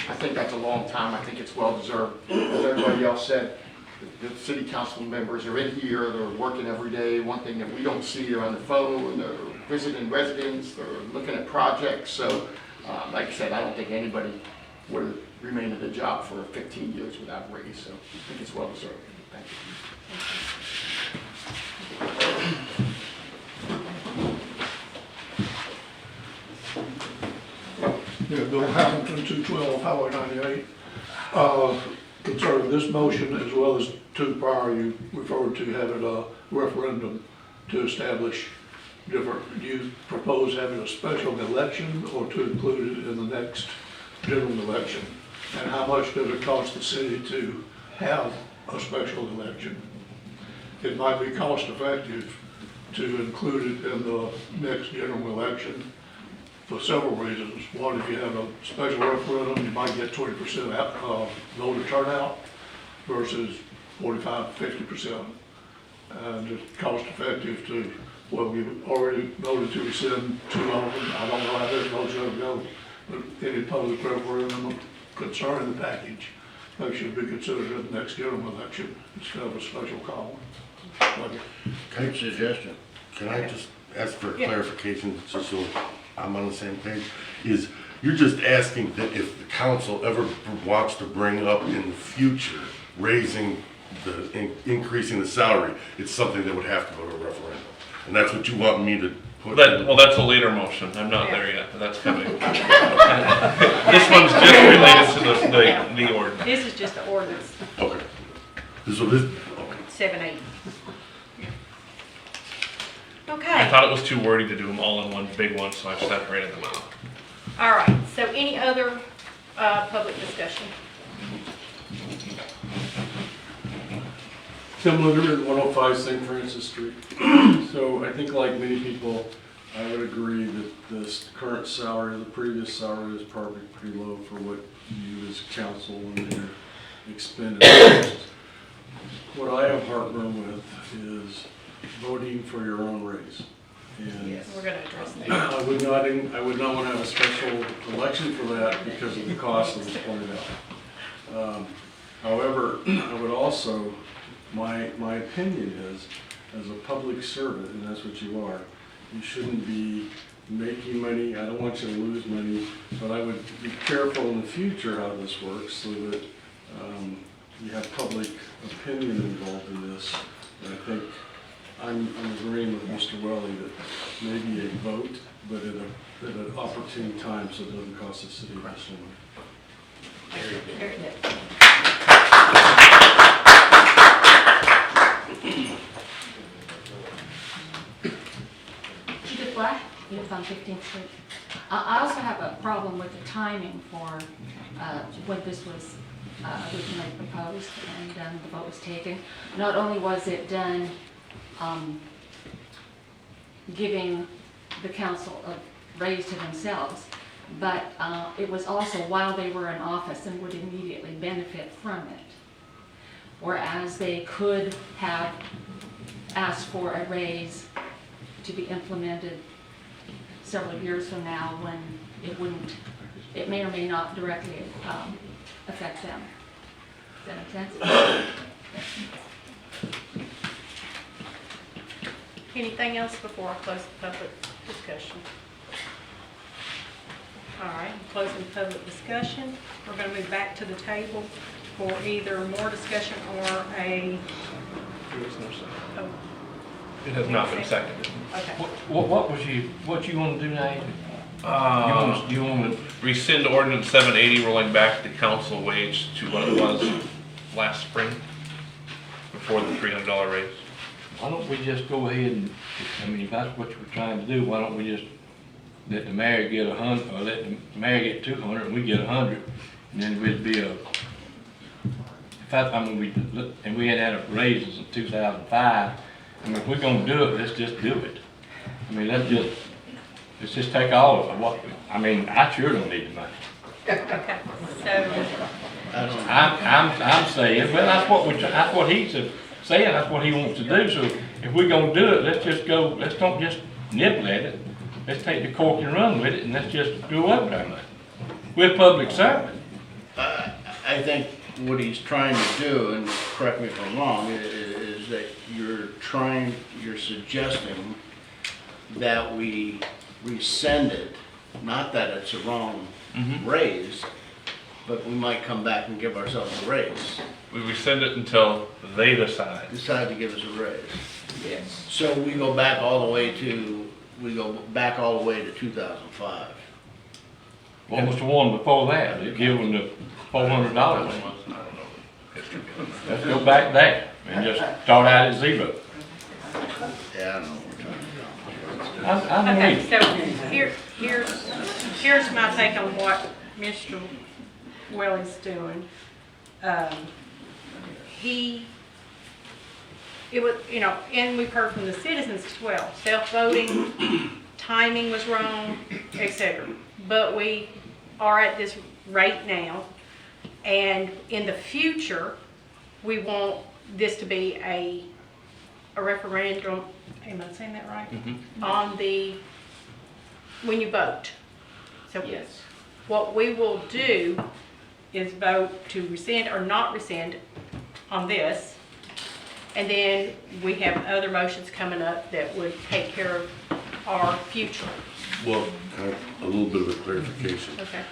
I think that's a long time. I think it's well deserved. As everybody else said, the city council members are in here, they're working every day. One thing that we don't see, they're on the phone, they're visiting residents, they're looking at projects. So like I said, I don't think anybody would have remained at the job for 15 years without a raise. So I think it's well deserved. Thank you. Yeah, Bill Hamilton, 212 Highway 98. Concerning this motion as well as two prior, you referred to having a referendum to establish different, do you propose having a special election or to include it in the next general election? And how much does it cost the city to have a special election? It might be cost effective to include it in the next general election for several reasons. One, if you have a special referendum, you might get 20% voter turnout versus 45, 50%. And it's cost effective to, well, you've already voted to rescind 2 of them. I don't know how those votes are going to go, but any public referendum concerning the package, they should be considered in the next general election instead of a special call. Can I suggestion? Can I just ask for clarification, just so I'm on the same page? Is you're just asking that if the council ever wants to bring up in the future raising increasing the salary, it's something that would have to go to a referendum, and that's what you want me to put. Well, that's a later motion. I'm not there yet, but that's coming. This one's just related to the ordinance. This is just the ordinance, Okay. So this. 7-8. I Okay, thought it was too wordy to do them all in one big one, so I separated them out. all right, so any other public discussion? Tim Litter at 105 St. Francis Street. So I think like many people, I would agree that this current salary, the previous salary is probably pretty low for what you as council and your expenditures. What I have heartburn with is voting for your own raise. And Yes, we're gonna address that. I would not want to have a special election for that because of the cost that was pointed out. However, I would also, my opinion is, as a public servant, and that's what you are, you shouldn't be making money. I don't want you to lose money, but I would be careful in the future how this works so that you have public opinion involved in this. And I think I'm agreeing with Mr. Welly that maybe a vote, but at an opportune time so it doesn't cost the city much money. Judith Black, lives on 15th Street. I also have a problem with the timing for when this was originally proposed and the vote was taken. Not only was it done giving the council a raise to themselves, but it was also while they were in office and would immediately benefit from it. Whereas they could have asked for a raise to be implemented several years from now when it may or may not directly affect them. Does that make sense? Anything else before I close the public discussion? All right, closing the public discussion. We're going to move back to the table for either more discussion or a... Oh. It has not been seconded. Okay. What you want to do now? You want to Rescind ordinance 780, rolling back the council wage to what it was last spring, before the $300 raise. Why don't we just go ahead and, I mean, if that's what you're trying to do, why don't we just let the mayor get 100, or let the mayor get 200 and we get 100, and then we'd be a, and we had raises in 2005, I mean, if we're gonna do it, let's just do it. I mean, let's just take all of it. I mean, I sure don't need the money. Okay, so... I'm saying, well, that's what he's saying, that's what he wants to do, so if we're gonna do it, let's just go, let's don't just nibble at it. Let's take the cork and run with it, and let's just do up our money. We're public servants. I think what he's trying to do, and correct me if I'm wrong, is that you're suggesting that we rescind it, not that it's a wrong raise, but we might come back and give ourselves a raise. We rescind it until they decide. Decide to give us a raise. Yes. So we go back all the way to 2005. What was the one before that? They give them the $400. Let's go back there and just start out at zero. Yeah, I know what Okay, so here's my take on what Mr. Welly's doing. It was, you know, and we've heard from the citizens as well, self-voting, timing was wrong, etc. But we are at this rate now, and in the future, we want this to be a referendum, am I saying that right? On when you vote. So Yes. what we will do is vote to rescind or not rescind on this. And then we have other motions coming up that would take care of our future. Well, a little bit of a clarification. Okay.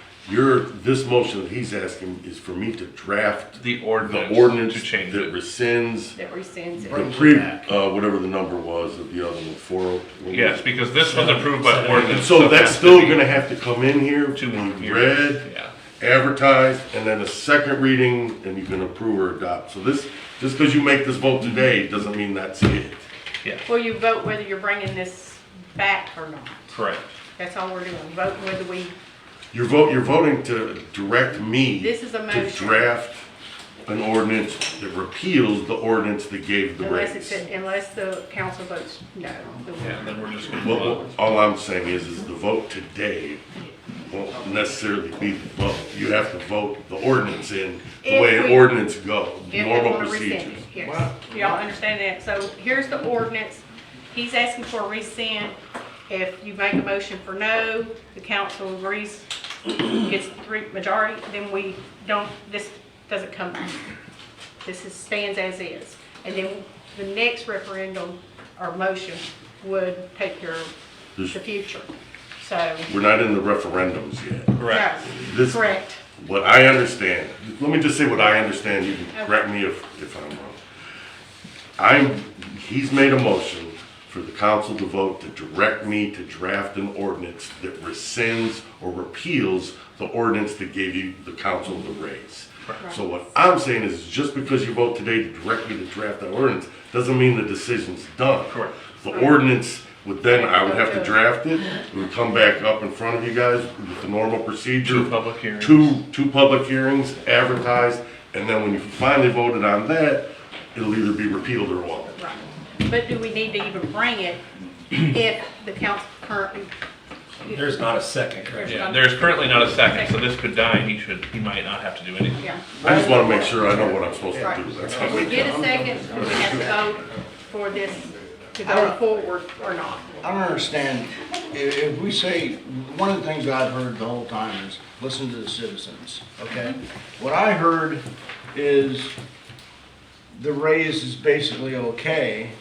This motion that he's asking is for me to draft the ordinance that to change rescinds That rescinds it. whatever the number was of the other one, 40. Yes, because this was approved by ordinance. So that's still gonna have to come in here to be Yeah. read, advertised, and then a second reading, and you can approve or adopt. So this, just because you make this vote today, doesn't mean that's it. Yeah. Well, you vote whether you're bringing this back or not. Correct. That's all we're doing, voting whether we, You're voting to direct me This is a to motion. draft an ordinance that repeals the ordinance that gave the raise. unless the council votes no. Yeah, then we're just gonna Well, all I'm saying is the vote today won't necessarily be the vote. You have to vote the ordinance in the way an ordinance goes, If we normal want to rescind procedures. it, yes. Y'all understand that? So here's the ordinance. He's asking for a rescind. If you make a motion for no, the council agrees, gets majority, then we don't, this doesn't come back. Stands as is. And then the next referendum or motion would take care of the future. So. We're not in the referendums yet. Correct. Correct. What I understand, let me just say what I understand, you can correct me if I'm wrong. He's made a motion for the council to vote to direct me to draft an ordinance that rescinds or repeals the ordinance that gave you, the council, the raise. Right. So what I'm saying is just because you vote today to direct me to draft that ordinance, doesn't mean the decision's done. Correct. The ordinance Then I would have to draft it, it would come back up in front of you guys with the normal procedure. Two public hearings. Two public hearings, advertised, and then when you finally voted on that, it'll either be repealed or won't. Right. But do we need to even bring it if the council currently? There's not a second, correct? Yeah, there's currently not a second, so this could die, he might not have to do anything. Yeah. I just wanna make sure I know what I'm supposed to Right. do, that's If all. we get a second, we have to vote for this to go forward or not. I don't understand, if we say, one of the things I've heard the whole time is listen to the citizens, okay? What I heard is the raise is basically okay,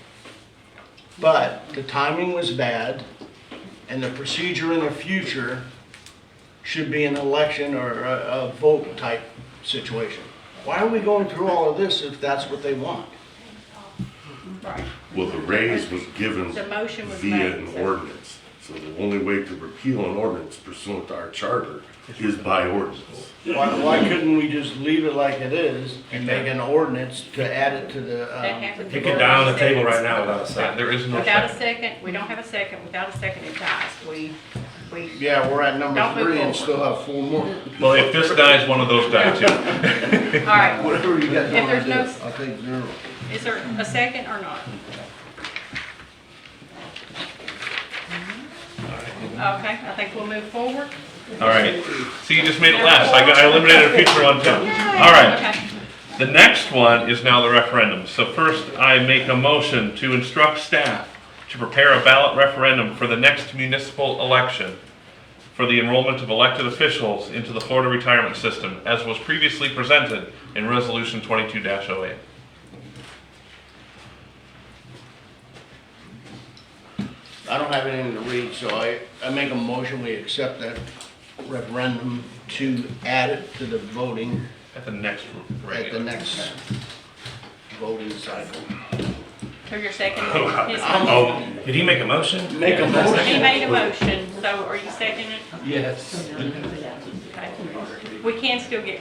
but the timing was bad, and the procedure in the future should be an election or a vote type situation. Why are we going through all of this if that's what they want? Right. Well, the raise was given The motion was via made, an so- ordinance. So the only way to repeal an ordinance pursuant to our charter is by ordinance. Why couldn't we just leave it like it is and make an ordinance to add it to the, That happens. It could die on the table right now without a second. There is no Without a second. second, we don't have a second, without a second it dies. We, yeah, we're at number Don't move 3 and forward. still have 4 more. Well, if this dies, one of those die too. all right. Whatever you guys If wanna there's do, no- I'll take 0. Is there a second or not? Okay, I think we'll move forward. All right, see, you just made it last, I eliminated a future one too. All right, Okay. the next one is now the referendum. So first, I make a motion to instruct staff to prepare a ballot referendum for the next municipal election for the enrollment of elected officials into the Florida retirement system, as was previously presented in Resolution 22-08. I don't have anything to read, so I make a motion, we accept that referendum to add it to the voting At the next at the regular. next voting cycle. So you're seconding his Oh, motion? did he make a motion? Make a He motion. made a motion, so are you seconding it? Yes. Okay. We can still get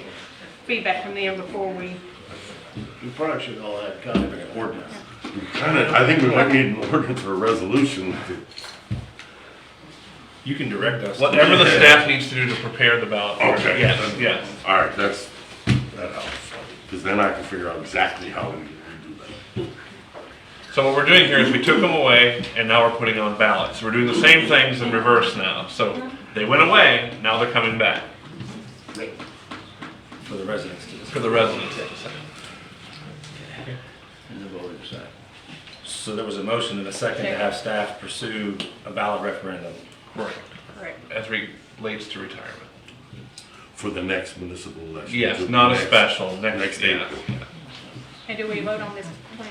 feedback from them before we, We probably should all have kind of an Ordinance. I think we might need an ordinance or a resolution to. You can direct us. Whatever the staff needs to do to prepare the ballot. Okay. Yes, yes. All right, that helps, because then I can figure out exactly how we do that. So what we're doing here is we took them away and now we're putting on ballots. We're doing the same things in reverse now. So they went away, now they're coming back For the residents to for the residents. in the voting cycle. So there was a motion and a second to have staff pursue a ballot referendum. Correct. correct. As relates to retirement. For the next municipal election. Yes, The not a next- special, Next next, date. yeah. And do we vote on this plan?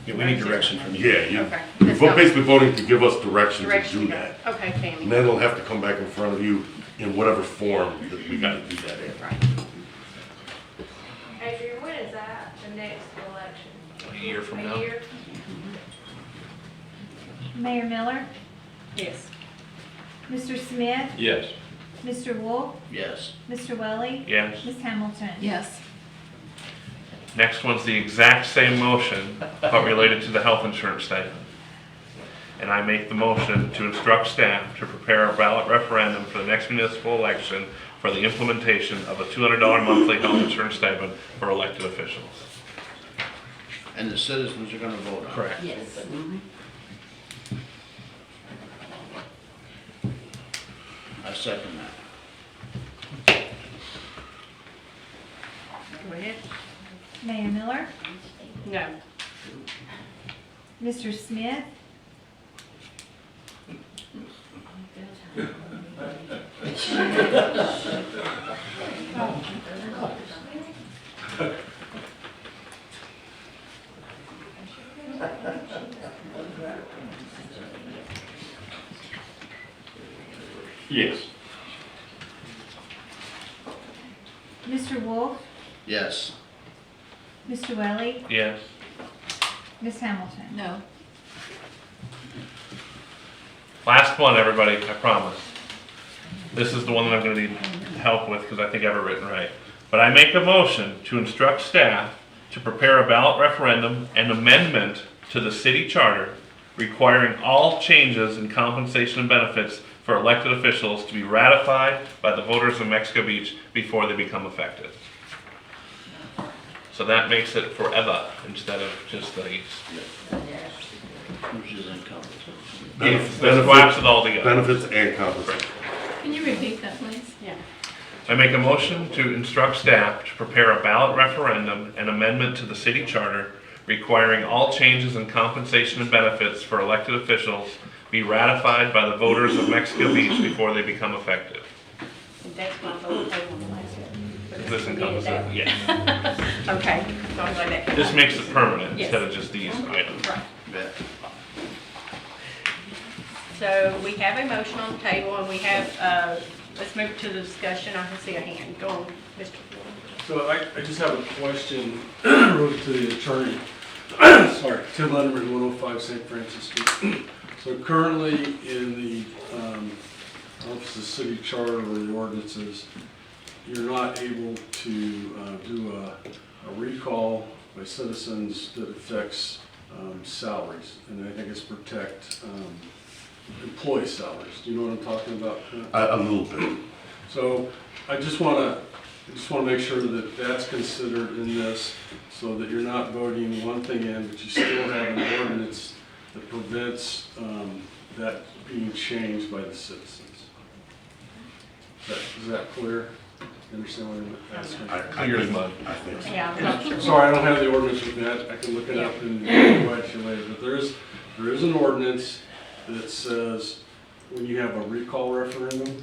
Yeah, we need direction from you. Yeah, Okay. you're basically voting to give us direction to Direction do to go. that. Okay, Tammy. And then it'll have to come back in front of you in whatever form that we gotta do that in. Right. Adrian, when is that, the next election? A year from now. A year? Mayor Miller, Yes. Mr. Smith, Yes. Mr. Wolf, Yes. Mr. Welly, Yes. Ms. Hamilton. Yes. Next one's the exact same motion, but related to the health insurance stipend. And I make the motion to instruct staff to prepare a ballot referendum for the next municipal election for the implementation of a $200 monthly health insurance stipend for elected officials. And the citizens are gonna vote on it. Correct. Yes. I second that. Go ahead. Mayor Miller, No. Mr. Smith, Yes. Mr. Wolf, Yes. Mr. Welly, Yes. Ms. Hamilton. No. Last one, everybody, I promise. This is the one that I'm gonna need help with because I think I have it written right. But I make a motion to instruct staff to prepare a ballot referendum and amendment to the city charter requiring all changes in compensation and benefits for elected officials to be ratified by the voters of Mexico Beach before they become effective. So that makes it forever instead of just the Which is encompassed. Let's collapse it all together. Benefits and compensation. Can you repeat that, please? Yeah. I make a motion to instruct staff to prepare a ballot referendum and amendment to the city charter requiring all changes in compensation and benefits for elected officials be ratified by the voters of Mexico Beach before they become effective. And that's my vote on the last one. This encompasses it, yes. Okay, so I'm glad that. This makes it permanent Yes. instead of just these items. Right. So we have a motion on the table and we have, let's move to the discussion. I can see a hand. Go on, Mr. Ford. So I just have a question wrote to the attorney. Sorry, Tim Letterman, 105 St. Francis Street. So currently in the Office of City Charter or the ordinances, you're not able to do a recall by citizens that affects salaries, and I think it's protect employee salaries. Do you know what I'm talking about? A little bit. So I just want to make sure that that's considered in this, so that you're not voting one thing in, but you still have an ordinance that prevents that being changed by the citizens. Is that clear? You understand what I'm asking? Clear as mud. I think so. Yeah, I'm not sure. Sorry, I don't have the ordinance with me. I can look it up and provide you later. But there is an ordinance that says when you have a recall referendum,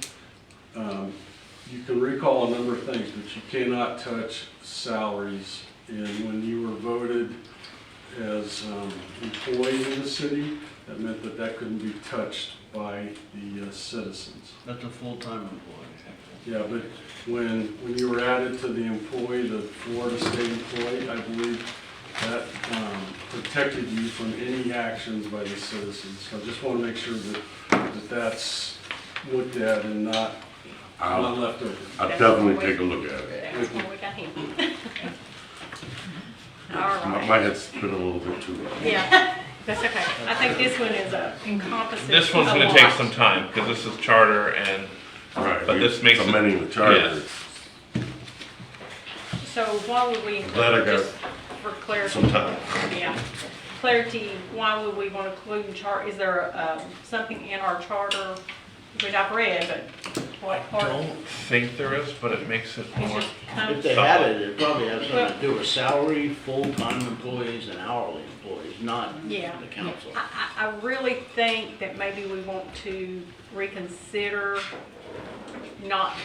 you can recall a number of things, but you cannot touch salaries. And when you were voted as employees in the city, that meant that that couldn't be touched by the citizens. That's a full-time employee. Yeah, but when you were added to the employee, the Florida State employee, I believe that protected you from any actions by the citizens. So I just want to make sure that that's looked at and not left over. I'll definitely take a look at it. That's why we got him. All right. My head's been a little bit too rough. Yeah, that's okay. I think this one is encompasses. This one's a gonna lot. take some time, because this is charter and, Right. but this makes it. Amending the charter. Yeah. So why would we, Glad I got just for clarity? some time. Yeah, clarity, why would we want to include in chart, is there something in our charter, which I've read, but what part? I don't think there is, but it makes it It's more. just kind If of, they had it, it'd probably have something to do with salary, full-time employees and hourly employees, not yeah. the council. I really think that maybe we want to reconsider not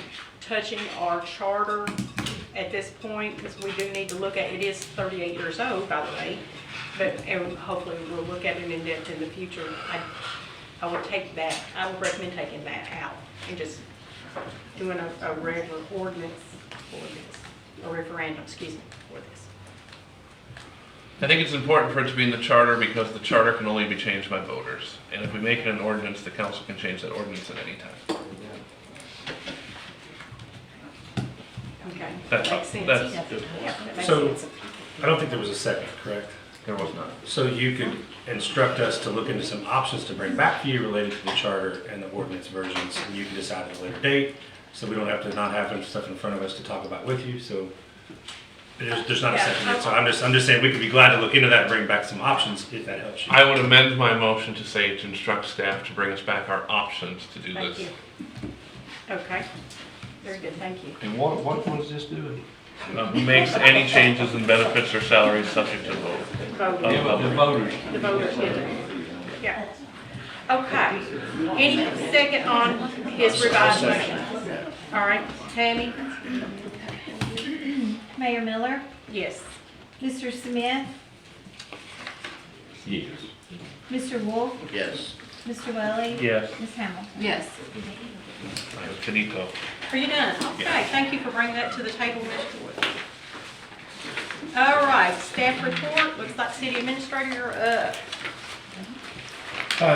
touching our charter at this point, because we do need to look at, it is 38 years old, by the way, but and hopefully we'll look at it in depth in the future. I would take that, I would recommend taking that out and just doing a regular ordinance for this, a referendum, excuse me, for this. I think it's important for it to be in the charter because the charter can only be changed by voters. And if we make it an ordinance, the council can change that ordinance at any time. Okay, That's- makes sense. that's- Yeah, that makes So, sense. I don't think there was a second, correct? There was not. So you could instruct us to look into some options to bring back to you related to the charter and the ordinance versions, and you can decide at a later date, so we don't have to not have stuff in front of us to talk about with you, so there's not a second yet. So I'm just saying, we could be glad to look into that and bring back some options if that helps you. I would amend my motion to say to instruct staff to bring us back our options to do Thank this. you. Okay, very good, thank you. And what was this doing? Makes any changes in benefits or salaries subject to vote. Vote. The voters. The voters, yeah. Okay, any second on his revised motion? All right, Tammy? Mayor Miller, Yes. Mr. Smith, Yes. Mr. Wolf, Yes. Mr. Welly. Yes. Ms. Hamilton. Yes. Finito. Are you done? Okay, thank you for bringing that to the table, Mr. Wood. All right, staff report, looks like city administrator, you're up.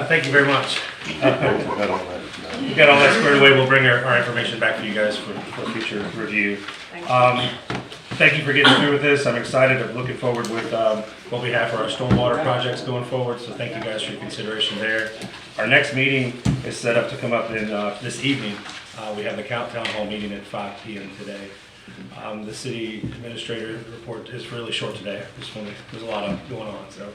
Thank you very much. We got all that squared away. We'll bring our information back to you guys for future review. Thank you. thank you for getting through with this. I'm excited. I'm looking forward with what we have for our stormwater projects going forward. So thank you guys for your consideration there. Our next meeting is set up to come up in this evening. We have the town hall meeting at 5 p.m. today. The city administrator report is really short today. There's a lot of going on. So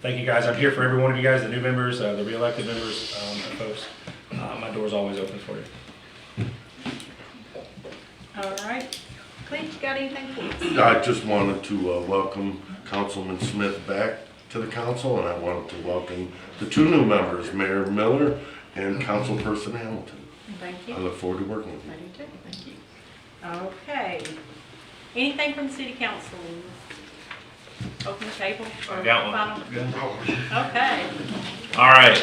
thank you guys. I'm here for every one of you guys, the new members, the re-elected members, and folks. My door's always open for you. All right. Clint, you got anything for us? I just wanted to welcome Councilman Smith back to the council, and I wanted to welcome the 2 new members, Mayor Miller and Councilperson Hamilton. Thank you. I look forward to working with you. I do too. Thank you. Okay. Anything from the city council? Open the table? Or I got one. final? Okay. All right.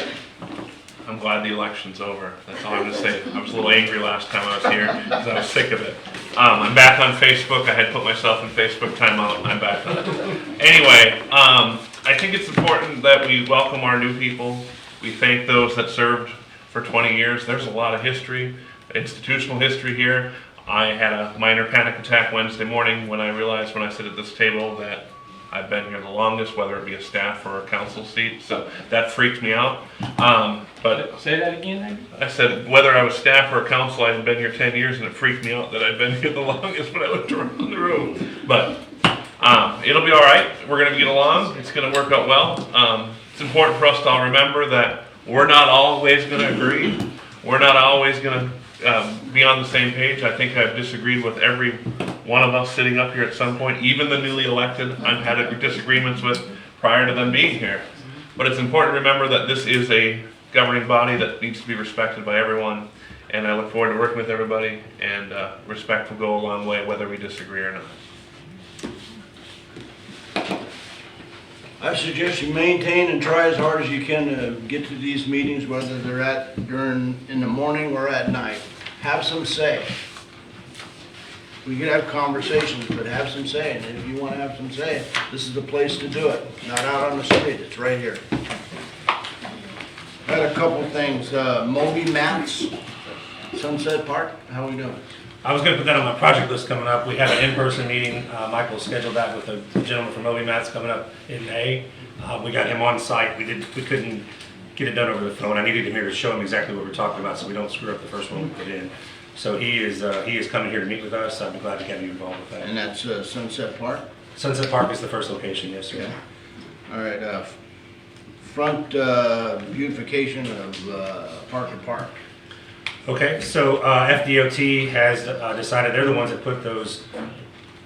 I'm glad the election's over. That's all I'm gonna say. I was a little angry last time I was here because I was sick of it. I'm back on Facebook. I had put myself in Facebook timeout, and I'm back on it. Anyway, I think it's important that we welcome our new people. We thank those that served for 20 years. There's a lot of history, institutional history here. I had a minor panic attack Wednesday morning when I realized when I sit at this table that I've been here the longest, whether it be a staff or a council seat, so that freaked me out. But Say that again, David? I said whether I was staff or a council, I had been here 10 years, and it freaked me out that I'd been here the longest when I looked around the room. But it'll be all right. We're going to get along. It's going to work out well. It's important for us to all remember that we're not always going to agree. We're not always going to be on the same page. I think I've disagreed with every one of us sitting up here at some point, even the newly elected. I've had disagreements with prior to them being here. But it's important to remember that this is a governing body that needs to be respected by everyone. And I look forward to working with everybody, and respect will go a long way whether we disagree or not. I suggest you maintain and try as hard as you can to get to these meetings, whether they're in the morning or at night. Have some say. We can have conversations, but have some say. And if you want to have some say, this is the place to do it. Not out on the street, it's right here. I had a couple things. Moby Mats, Sunset Park, how we doing? I was going to put that on my project list coming up. We have an in-person meeting. Michael scheduled that with the gentleman from Moby Mats coming up in May. We got him on site. We couldn't get it done over the phone. I needed him here to show him exactly what we're talking about so we don't screw up the first one we put in. So he is coming here to meet with us. I'd be glad to get you involved with that. And that's Sunset Park? Sunset Park is the first location, yes, sir. Yeah. All right, front beautification of Parker Park. Okay, so FDOT has decided they're the ones that put those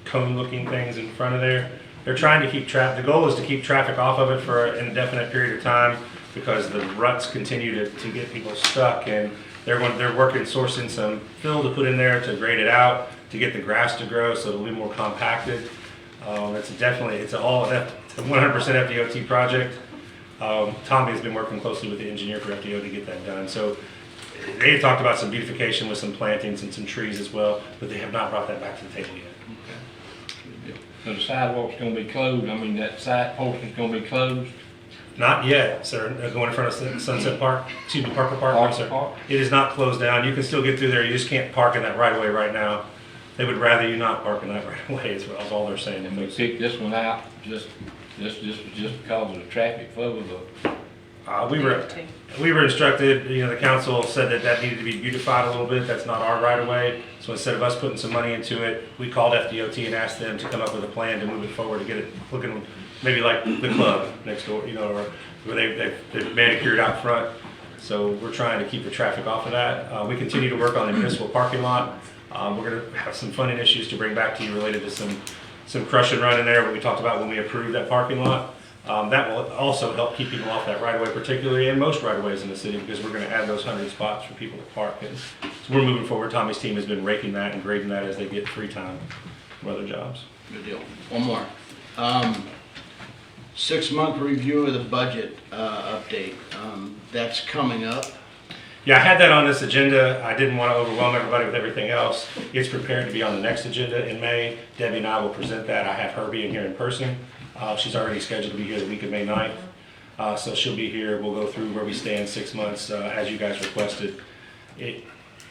cone-looking things in front of there. They're trying to keep traffic. The goal is to keep traffic off of it for an indefinite period of time because the ruts continue to get people stuck, and they're working sourcing some fill to put in there to grade it out to get the grass to grow so it'll be more compacted. It's all 100% FDOT project. Tommy has been working closely with the engineer for FDOT to get that done. So they had talked about some beautification with some plantings and some trees as well, but they have not brought that back to the table yet. So the sidewalk's gonna be closed, I mean, that side portion's gonna be closed? Not yet, sir. Going in front of Sunset Park, excuse me, Parker Park. Parker Park. It is not closed down. You can still get through there. You just can't park in that right of way right now. They would rather you not park in that right of way, is all they're saying. And we picked this one out just because of the traffic flow of the. We were instructed, the council said that needed to be beautified a little bit. That's not our right of way. So instead of us putting some money into it, we called FDOT and asked them to come up with a plan to move it forward to get it looking maybe like the club next door, or where they've manicured out front. So we're trying to keep the traffic off of that. We continue to work on the municipal parking lot. We're going to have some funding issues to bring back to you related to some crush and run in there, what we talked about when we approved that parking lot. That will also help keep people off that right-of-way, particularly in most right-of-ways in the city, because we're going to add those 100 spots for people to park. And so we're moving forward. Tommy's team has been raking that and grading that as they get free time from other jobs. Good deal. One more. 6-month review of the budget update. That's coming up. Yeah, I had that on this agenda. I didn't want to overwhelm everybody with everything else. It's prepared to be on the next agenda in May. Debbie and I will present that. I have her being here in person. She's already scheduled to be here the week of May 9th. So she'll be here. We'll go through where we stand 6 months as you guys requested. It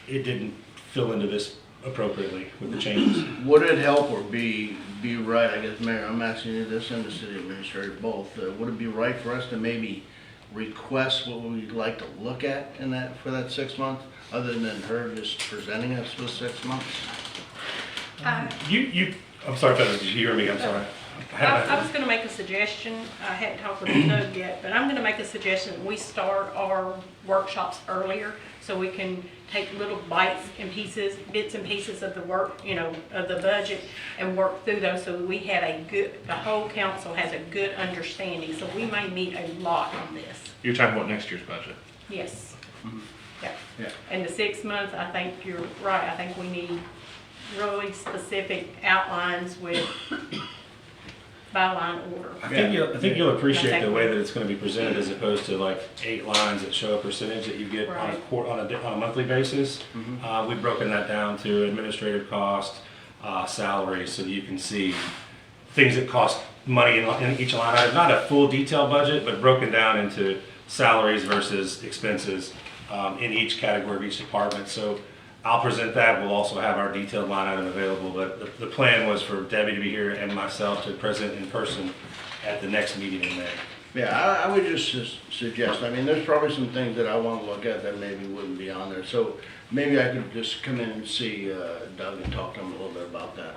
didn't fill into this appropriately with the changes. Would it help or be right, I guess, Mayor, I'm asking you this and the city administrator both, would it be right for us to maybe request what we'd like to look at in that, for that 6 months, other than her just presenting us with 6 months? I'm sorry, did you hear me? I'm sorry. I was gonna make a suggestion, I hadn't talked with Doug yet, but I'm gonna make a suggestion that we start our workshops earlier so we can take little bits and pieces of the work, of the budget and work through those so we have the whole council has a good understanding, so we may meet a lot on this. You're talking about next year's budget? Yes. Yeah. Yeah. And the 6 months, I think you're right, I think we need really specific outlines with by-line order. I think you'll appreciate the way that it's going to be presented as opposed to like 8 lines that show a percentage that you get on a monthly basis. We've broken that down to administrative cost, salary, so that you can see things that cost money in each line item. Not a full detailed budget, but broken down into salaries versus expenses in each category of each department. So I'll present that. We'll also have our detailed line item available, but the plan was for Debbie to be here and myself to present in person at the next meeting in May. Yeah, I would just suggest, I mean, there's probably some things that I want to look at that maybe wouldn't be on there. So maybe I could just come in and see Doug and talk to him a little bit about that.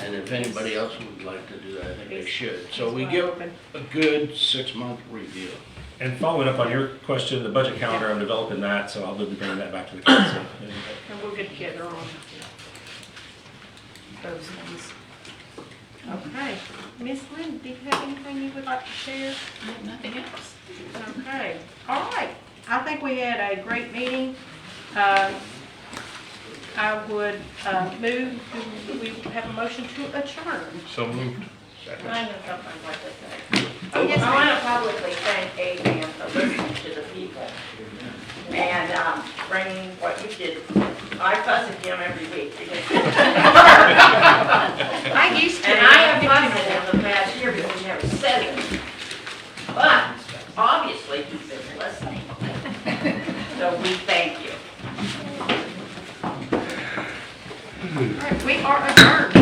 And if anybody else would like to do that, I think they should. So we give a good 6-month review. And following up on your question, the budget calendar, I'm developing that, so I'll be bringing that back to the council. And we'll get together on those things. Okay. Ms. Lynn, do you have anything you would like to share? Nothing else. Okay. All right. I think we had a great meeting. I would move, do we have a motion to adjourn? So moved. I know something like this. I want to publicly thank Adrian for listening to the people and bringing what you did. I fuss at him every week. I used to. And I have fussed at him the past year because he never said it. But obviously he's been listening. So we thank you. All right, we are adjourned.